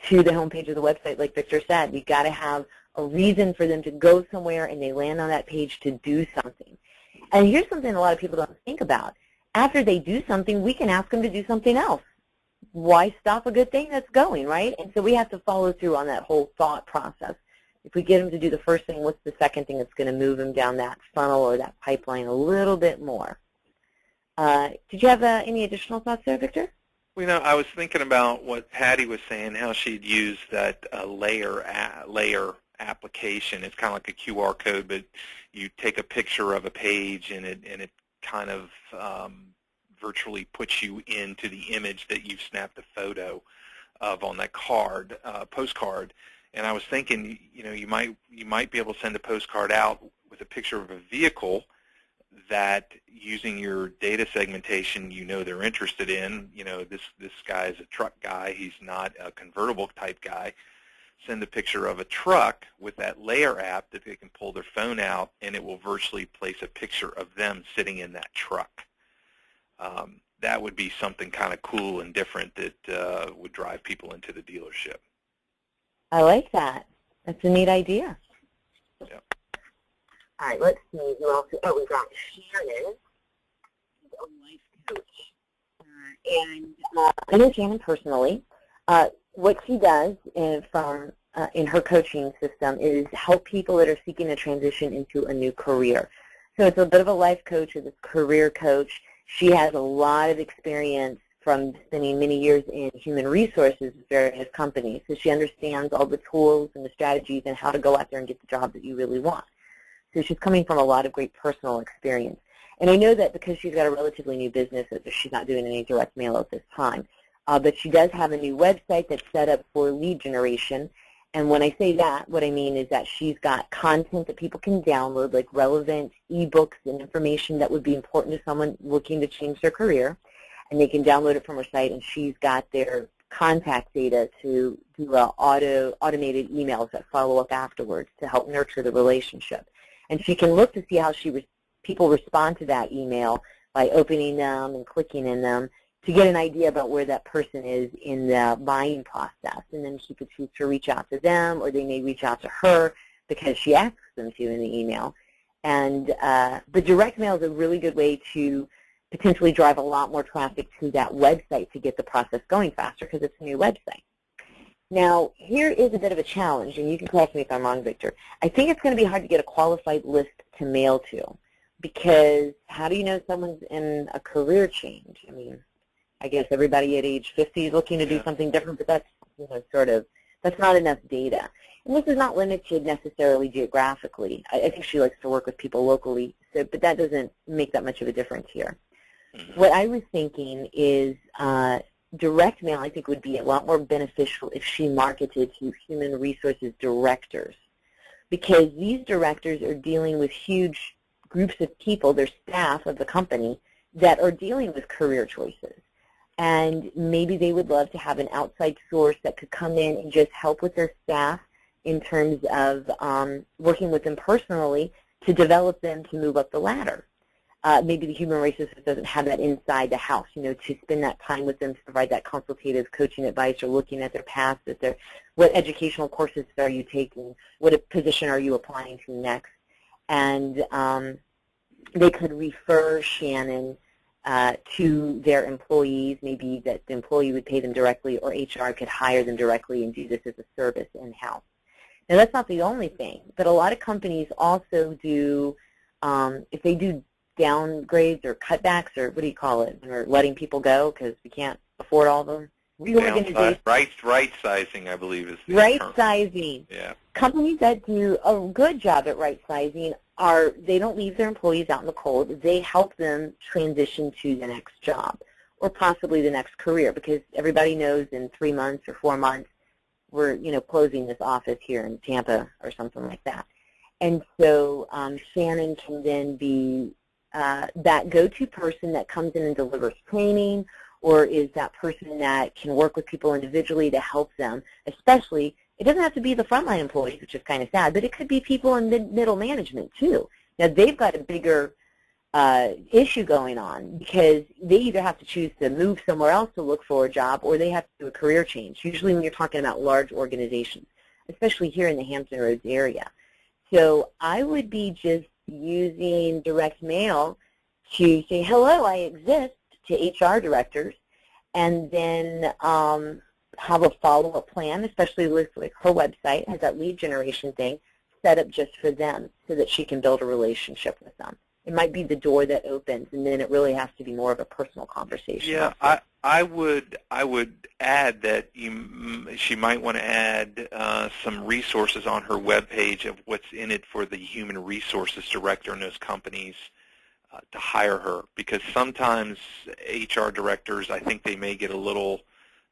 to the home page of the website like Victor said. You've got to have a reason for them to go somewhere and they land on that page to do something. And here's something a lot of people don't think about. After they do something, we can ask them to do something else. Why stop a good thing that's going, right? And so we have to follow through on that whole thought process. If we get them to do the first thing, what's the second thing that's going to move them down that funnel or that pipeline a little bit more? Did you have any additional thoughts there, Victor? Well, you know, I was thinking about what Patty was saying, how she'd use that layer application. It's kind of like a QR code, but you take a picture of a page and it kind of virtually puts you into the image that you've snapped a photo of on that card, postcard. And I was thinking, you know, you might be able to send a postcard out with a picture of a vehicle that, using your data segmentation, you know they're interested in. You know, this guy is a truck guy. He's not a convertible type guy. Send a picture of a truck with that layer app that they can pull their phone out, and it will virtually place a picture of them sitting in that truck. That would be something kind of cool and different that would drive people into the dealership. I like that. That's a neat idea. Yep. All right, let's see who else. Oh, we've got Shannon, a life coach. And I know Shannon personally. What she does in her coaching system is help people that are seeking a transition into a new career. So it's a bit of a life coach or this career coach. She has a lot of experience from spending many years in human resources with various companies. So she understands all the tools and the strategies and how to go out there and get the job that you really want. So she's coming from a lot of great personal experience. And I know that because she's got a relatively new business, that she's not doing any direct mail at this time. But she does have a new website that's set up for lead generation. And when I say that, what I mean is that she's got content that people can download, like relevant ebooks and information that would be important to someone looking to change their career. And they can download it from her site, and she's got their contact data to do automated emails that follow up afterwards to help nurture the relationship. And she can look to see how people respond to that email by opening them and clicking in them to get an idea about where that person is in the buying process. And then she could choose to reach out to them, or they may reach out to her because she asks them to in the email. And the direct mail is a really good way to potentially drive a lot more traffic to that website to get the process going faster because it's a new website. Now, here is a bit of a challenge, and you can correct me if I'm wrong, Victor. I think it's going to be hard to get a qualified list to mail to, because how do you know someone's in a career change? I mean, I guess everybody at age 50 is looking to do something different, but that's that's not enough data. And this is not limited necessarily geographically. I think she likes to work with people locally, but that doesn't make that much of a difference here. What I was thinking is direct mail, I think, would be a lot more beneficial if she marketed to human resources directors, because these directors are dealing with huge groups of people, their staff of the company, that are dealing with career choices. And maybe they would love to have an outside source that could come in and just help with their staff in terms of working with them personally to develop them to move up the ladder. Maybe the human resources doesn't have that inside the house, to spend that time with them to provide that consultative coaching advice or looking at their past, what educational courses are you taking, what position are you applying to next. And they could refer Shannon to their employees, maybe that the employee would pay them directly, or HR could hire them directly and do this as a service in-house. Now, that's not the only thing, but a lot of companies also do, if they do downgrades or cutbacks, or what do you call it, or letting people go because we can't afford all of them. Right sizing, I believe, is the right term. Sizing. Yeah. Companies that do a good job at right sizing they don't leave their employees out in the cold. They help them transition to the next job or possibly the next career, because everybody knows in 3 months or 4 months we're closing this office here in Tampa or something like that. And so Shannon can then be that go-to person that comes in and delivers training, or is that person that can work with people individually to help them, especially, it doesn't have to be the frontline employees, which is kind of sad, but it could be people in middle management too. Now, they've got a bigger issue going on because they either have to choose to move somewhere else to look for a job, or they have to do a career change, usually when you're talking about large organizations, especially here in the Hampton Roads area. So I would be just using direct mail to say, hello, I exist, to HR directors, and then have a follow-up plan, especially with her website has that lead generation thing set up just for them so that she can build a relationship with them. It might be the door that opens, and then it really has to be more of a personal conversation. Yeah, I would add that she might want to add some resources on her webpage of what's in it for the human resources director in those companies to hire her, because sometimes HR directors, I think they may get a little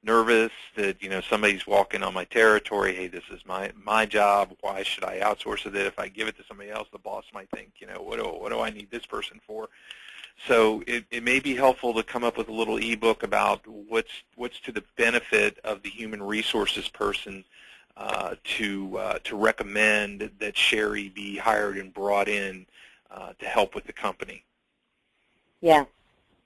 nervous that somebody's walking on my territory. Hey, this is my job. Why should I outsource it? If I give it to somebody else, the boss might think, what do I need this person for? So it may be helpful to come up with a little ebook about what's to the benefit of the human resources person to recommend that Sherry be hired and brought in to help with the company. Yeah.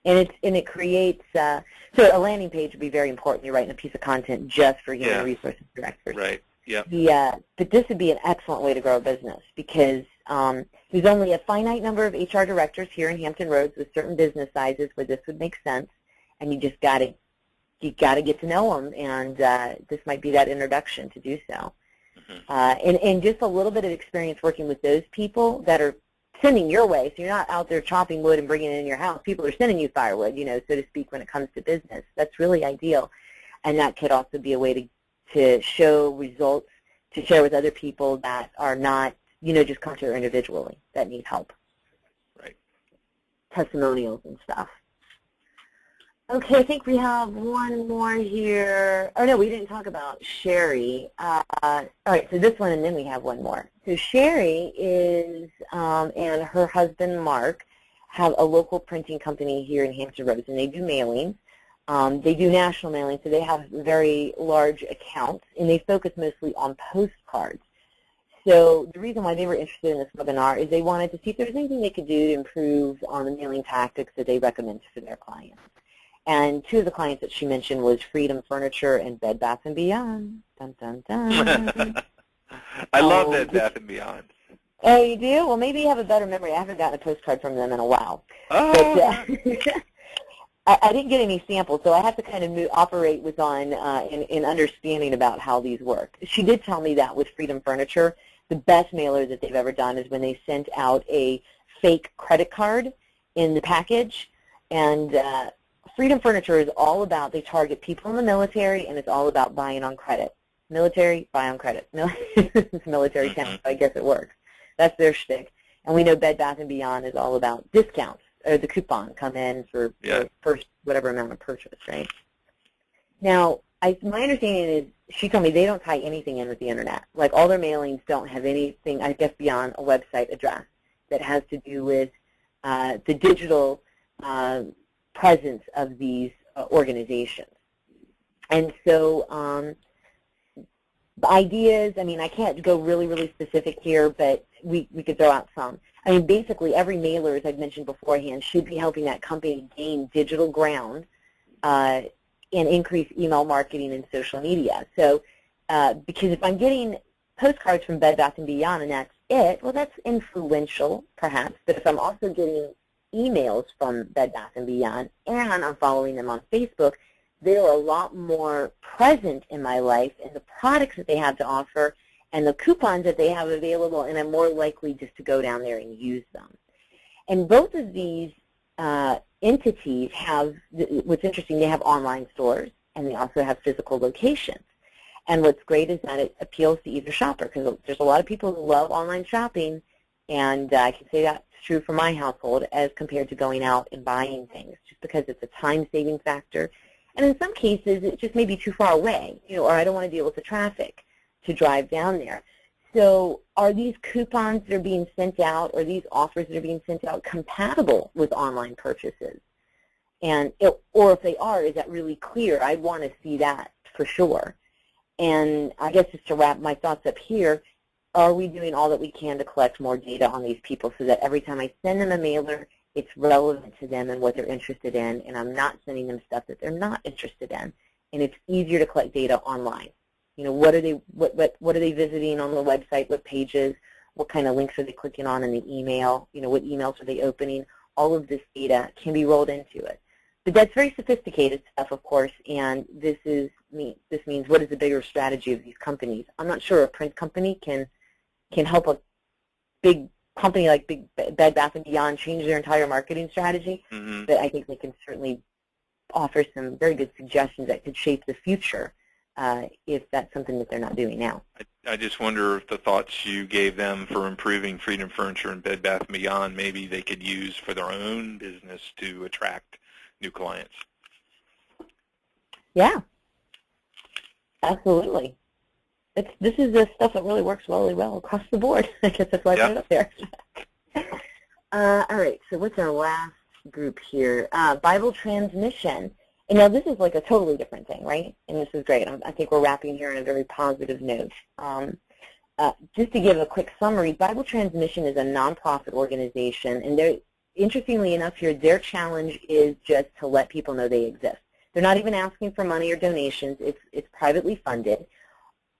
And it creates, so a landing page would be very important. You're writing a piece of content just for human resources directors. Right, yeah. But this would be an excellent way to grow a business, because there's only a finite number of HR directors here in Hampton Roads with certain business sizes where this would make sense, and you just got to get to know them, and this might be that introduction to do so. Mm-hmm. And just a little bit of experience working with those people that are sending your way, so you're not out there chopping wood and bringing it in your house. People are sending you firewood, so to speak, when it comes to business. That's really ideal, and that could also be a way to show results, to share with other people that are not, just come to her individually, that need help. Right. Testimonials and stuff. Okay, I think we have one more here. Oh, no, we didn't talk about Sherry. All right, so this one, and then we have one more. So Sherry is, and her husband, Mark, have a local printing company here in Hampton Roads, and they do mailings. They do national mailing, so they have very large accounts, and they focus mostly on postcards. So the reason why they were interested in this webinar is they wanted to see if there was anything they could do to improve on the mailing tactics that they recommend for their clients. And two of the clients that she mentioned was Freedom Furniture and Bed Bath & Beyond. Dun, dun, dun. I love Bed Bath & Beyond. Oh, you do? Well, maybe you have a better memory. I haven't gotten a postcard from them in a while. Oh. But, I didn't get any samples, so I have to kind of operate with in understanding about how these work. She did tell me that with Freedom Furniture, the best mailer that they've ever done is when they sent out a fake credit card in the package. And Freedom Furniture is all about, they target people in the military, and it's all about buying on credit. Military, buy on credit. It's military town, so I guess it works. That's their shtick. And we know Bed Bath & Beyond is all about discounts, or the coupon come in for first whatever amount of purchase, right? Now, my understanding is she told me they don't tie anything in with the Internet. Like all their mailings don't have anything, I guess, beyond a website address that has to do with the digital presence of these organizations. And so the ideas, I mean, I can't go really, really specific here, but we could throw out some. I mean, basically, every mailer, as I've mentioned beforehand, should be helping that company gain digital ground and increase email marketing and social media. So, because if I'm getting postcards from Bed Bath & Beyond and that's it, well, that's influential, perhaps. But if I'm also getting emails from Bed Bath & Beyond and I'm following them on Facebook, they're a lot more present in my life and the products that they have to offer and the coupons that they have available, and I'm more likely just to go down there and use them. And both of these entities have, what's interesting, they have online stores, and they also have physical locations. And what's great is that it appeals to either shopper, because there's a lot of people who love online shopping, and I can say that's true for my household as compared to going out and buying things, just because it's a time-saving factor. And in some cases, it just may be too far away, or I don't want to deal with the traffic to drive down there. So are these coupons that are being sent out or these offers that are being sent out compatible with online purchases? And or if they are, is that really clear? I want to see that for sure. And I guess just to wrap my thoughts up here, are we doing all that we can to collect more data on these people so that every time I send them a mailer, it's relevant to them and what they're interested in, and I'm not sending them stuff that they're not interested in, and it's easier to collect data online. What are they visiting on the website, what pages, what kind of links are they clicking on in the email, what emails are they opening? All of this data can be rolled into it. But that's very sophisticated stuff, of course, and this means what is the bigger strategy of these companies? I'm not sure a print company can help a big company like Bed Bath & Beyond change their entire marketing strategy, but I think they can certainly offer some very good suggestions that could shape the future if that's something that they're not doing now. I just wonder if the thoughts you gave them for improving Freedom Furniture and Bed Bath & Beyond, maybe they could use for their own business to attract new clients. Yeah, absolutely. This is the stuff that really works really well across the board. I guess that's why I put it up there. All right, so what's our last group here? Bible transmission. And now this is like a totally different thing, right? And this is great. I think we're wrapping here on a very positive note. Just to give a quick summary, Bible Transmission is a nonprofit organization, and interestingly enough here, their challenge is just to let people know they exist. They're not even asking for money or donations. It's privately funded,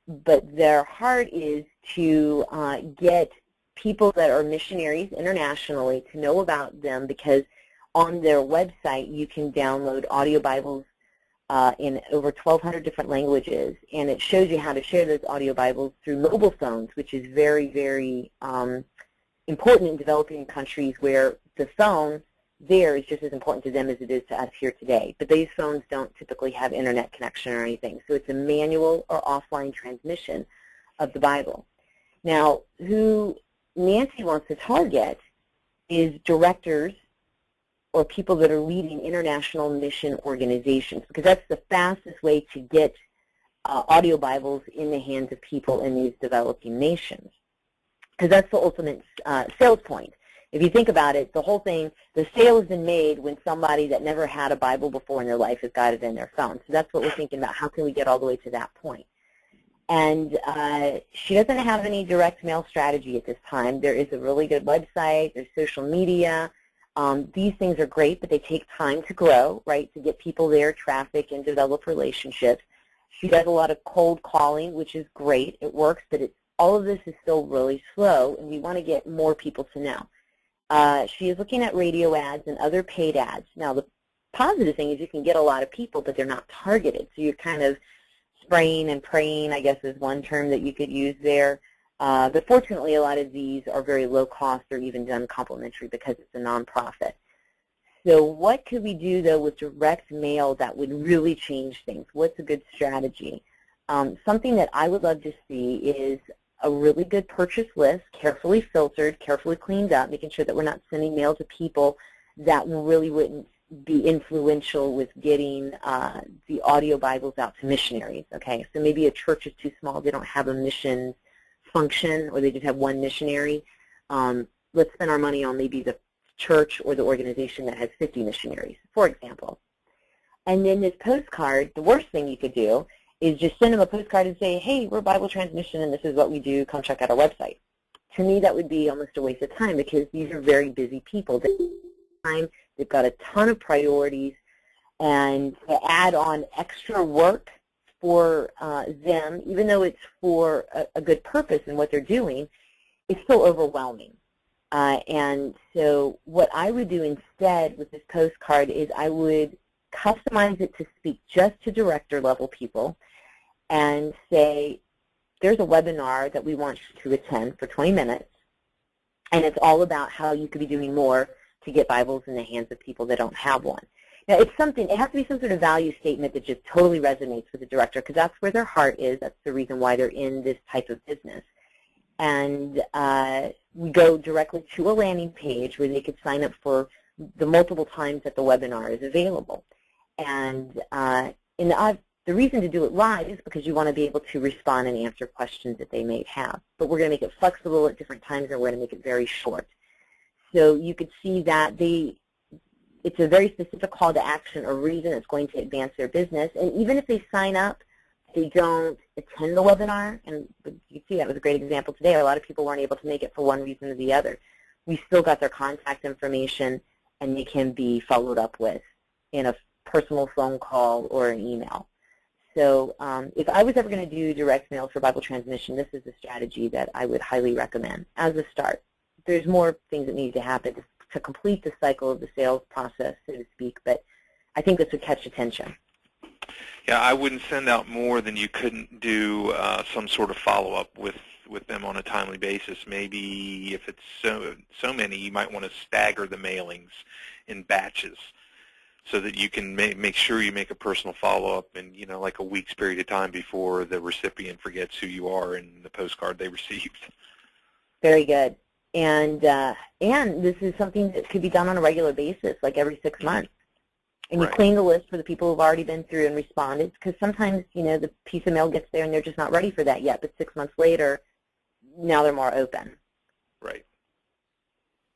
but their heart is to get people that are missionaries internationally to know about them, because on their website you can download audio Bibles in over 1,200 different languages, and it shows you how to share those audio Bibles through mobile phones, which is very, very important in developing countries where the phone there is just as important to them as it is to us here today. But these phones don't typically have internet connection or anything. So it's a manual or offline transmission of the Bible. Now, who Nancy wants to target is directors or people that are leading international mission organizations, because that's the fastest way to get audio Bibles in the hands of people in these developing nations, because that's the ultimate sales point. If you think about it, the whole thing, the sale has been made when somebody that never had a Bible before in their life has got it in their phone. So that's what we're thinking about. How can we get all the way to that point? And she doesn't have any direct mail strategy at this time. There is a really good website. There's social media. These things are great, but they take time to grow, right, to get people there, traffic, and develop relationships. She does a lot of cold calling, which is great. It works, but all of this is still really slow, and we want to get more people to know. She is looking at radio ads and other paid ads. Now, the positive thing is you can get a lot of people, but they're not targeted. So you're kind of spraying and praying, I guess, is one term that you could use there. But fortunately, a lot of these are very low cost or even done complimentary because it's a nonprofit. So what could we do, though, with direct mail that would really change things? What's a good strategy? Something that I would love to see is a really good purchase list, carefully filtered, carefully cleaned up, making sure that we're not sending mail to people that really wouldn't be influential with getting the audio Bibles out to missionaries, okay? So maybe a church is too small, they don't have a mission function, or they just have one missionary. Let's spend our money on maybe the church or the organization that has 50 missionaries, for example. And then this postcard, the worst thing you could do is just send them a postcard and say, hey, we're Bible Transmission and this is what we do, come check out our website. To me, that would be almost a waste of time because these are very busy people. They've got a ton of priorities, and to add on extra work for them, even though it's for a good purpose in what they're doing, it's still overwhelming. And so what I would do instead with this postcard is I would customize it to speak just to director-level people and say, there's a webinar that we want you to attend for 20 minutes, and it's all about how you could be doing more to get Bibles in the hands of people that don't have one. Now, it has to be some sort of value statement that just totally resonates with the director, because that's where their heart is. That's the reason why they're in this type of business. And we go directly to a landing page where they could sign up for the multiple times that the webinar is available. And the reason to do it live is because you want to be able to respond and answer questions that they may have. But we're going to make it flexible at different times, and we're going to make it very short. So you could see that it's a very specific call to action or reason that's going to advance their business. And even if they sign up, they don't attend the webinar, and you see that was a great example today. A lot of people weren't able to make it for one reason or the other. We still got their contact information, and they can be followed up with in a personal phone call or an email. So if I was ever going to do direct mail for Bible transmission, this is a strategy that I would highly recommend as a start. There's more things that need to happen to complete the cycle of the sales process, so to speak, but I think this would catch attention. Yeah, I wouldn't send out more than you couldn't do some sort of follow-up with them on a timely basis. Maybe if it's so many, you might want to stagger the mailings in batches so that you can make sure you make a personal follow-up in, like a week's period of time before the recipient forgets who you are and the postcard they received. Very good. And this is something that could be done on a regular basis, like every 6 months. And you clean the list for the people who have already been through and responded, because sometimes, the piece of mail gets there and they're just not ready for that yet, but 6 months later, now they're more open. Right.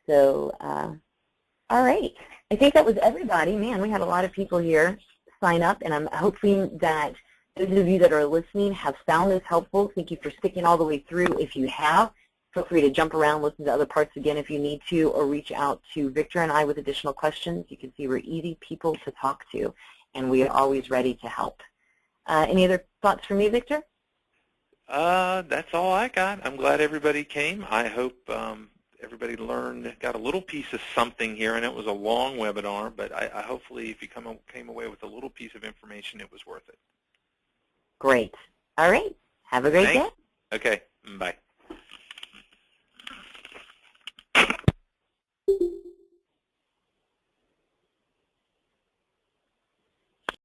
So, all right. I think that was everybody. Man, we had a lot of people here sign up, and I'm hoping that those of you that are listening have found this helpful. Thank you for sticking all the way through. If you have, feel free to jump around, listen to other parts again if you need to, or reach out to Victor and I with additional questions. You can see we're easy people to talk to, and we are always ready to help. Any other thoughts for me, Victor? That's all I got. I'm glad everybody came. I hope everybody got a little piece of something here, and it was a long webinar, but I hopefully if you came away with a little piece of information, it was worth it. Great. All right. Have a great day. Okay. Bye.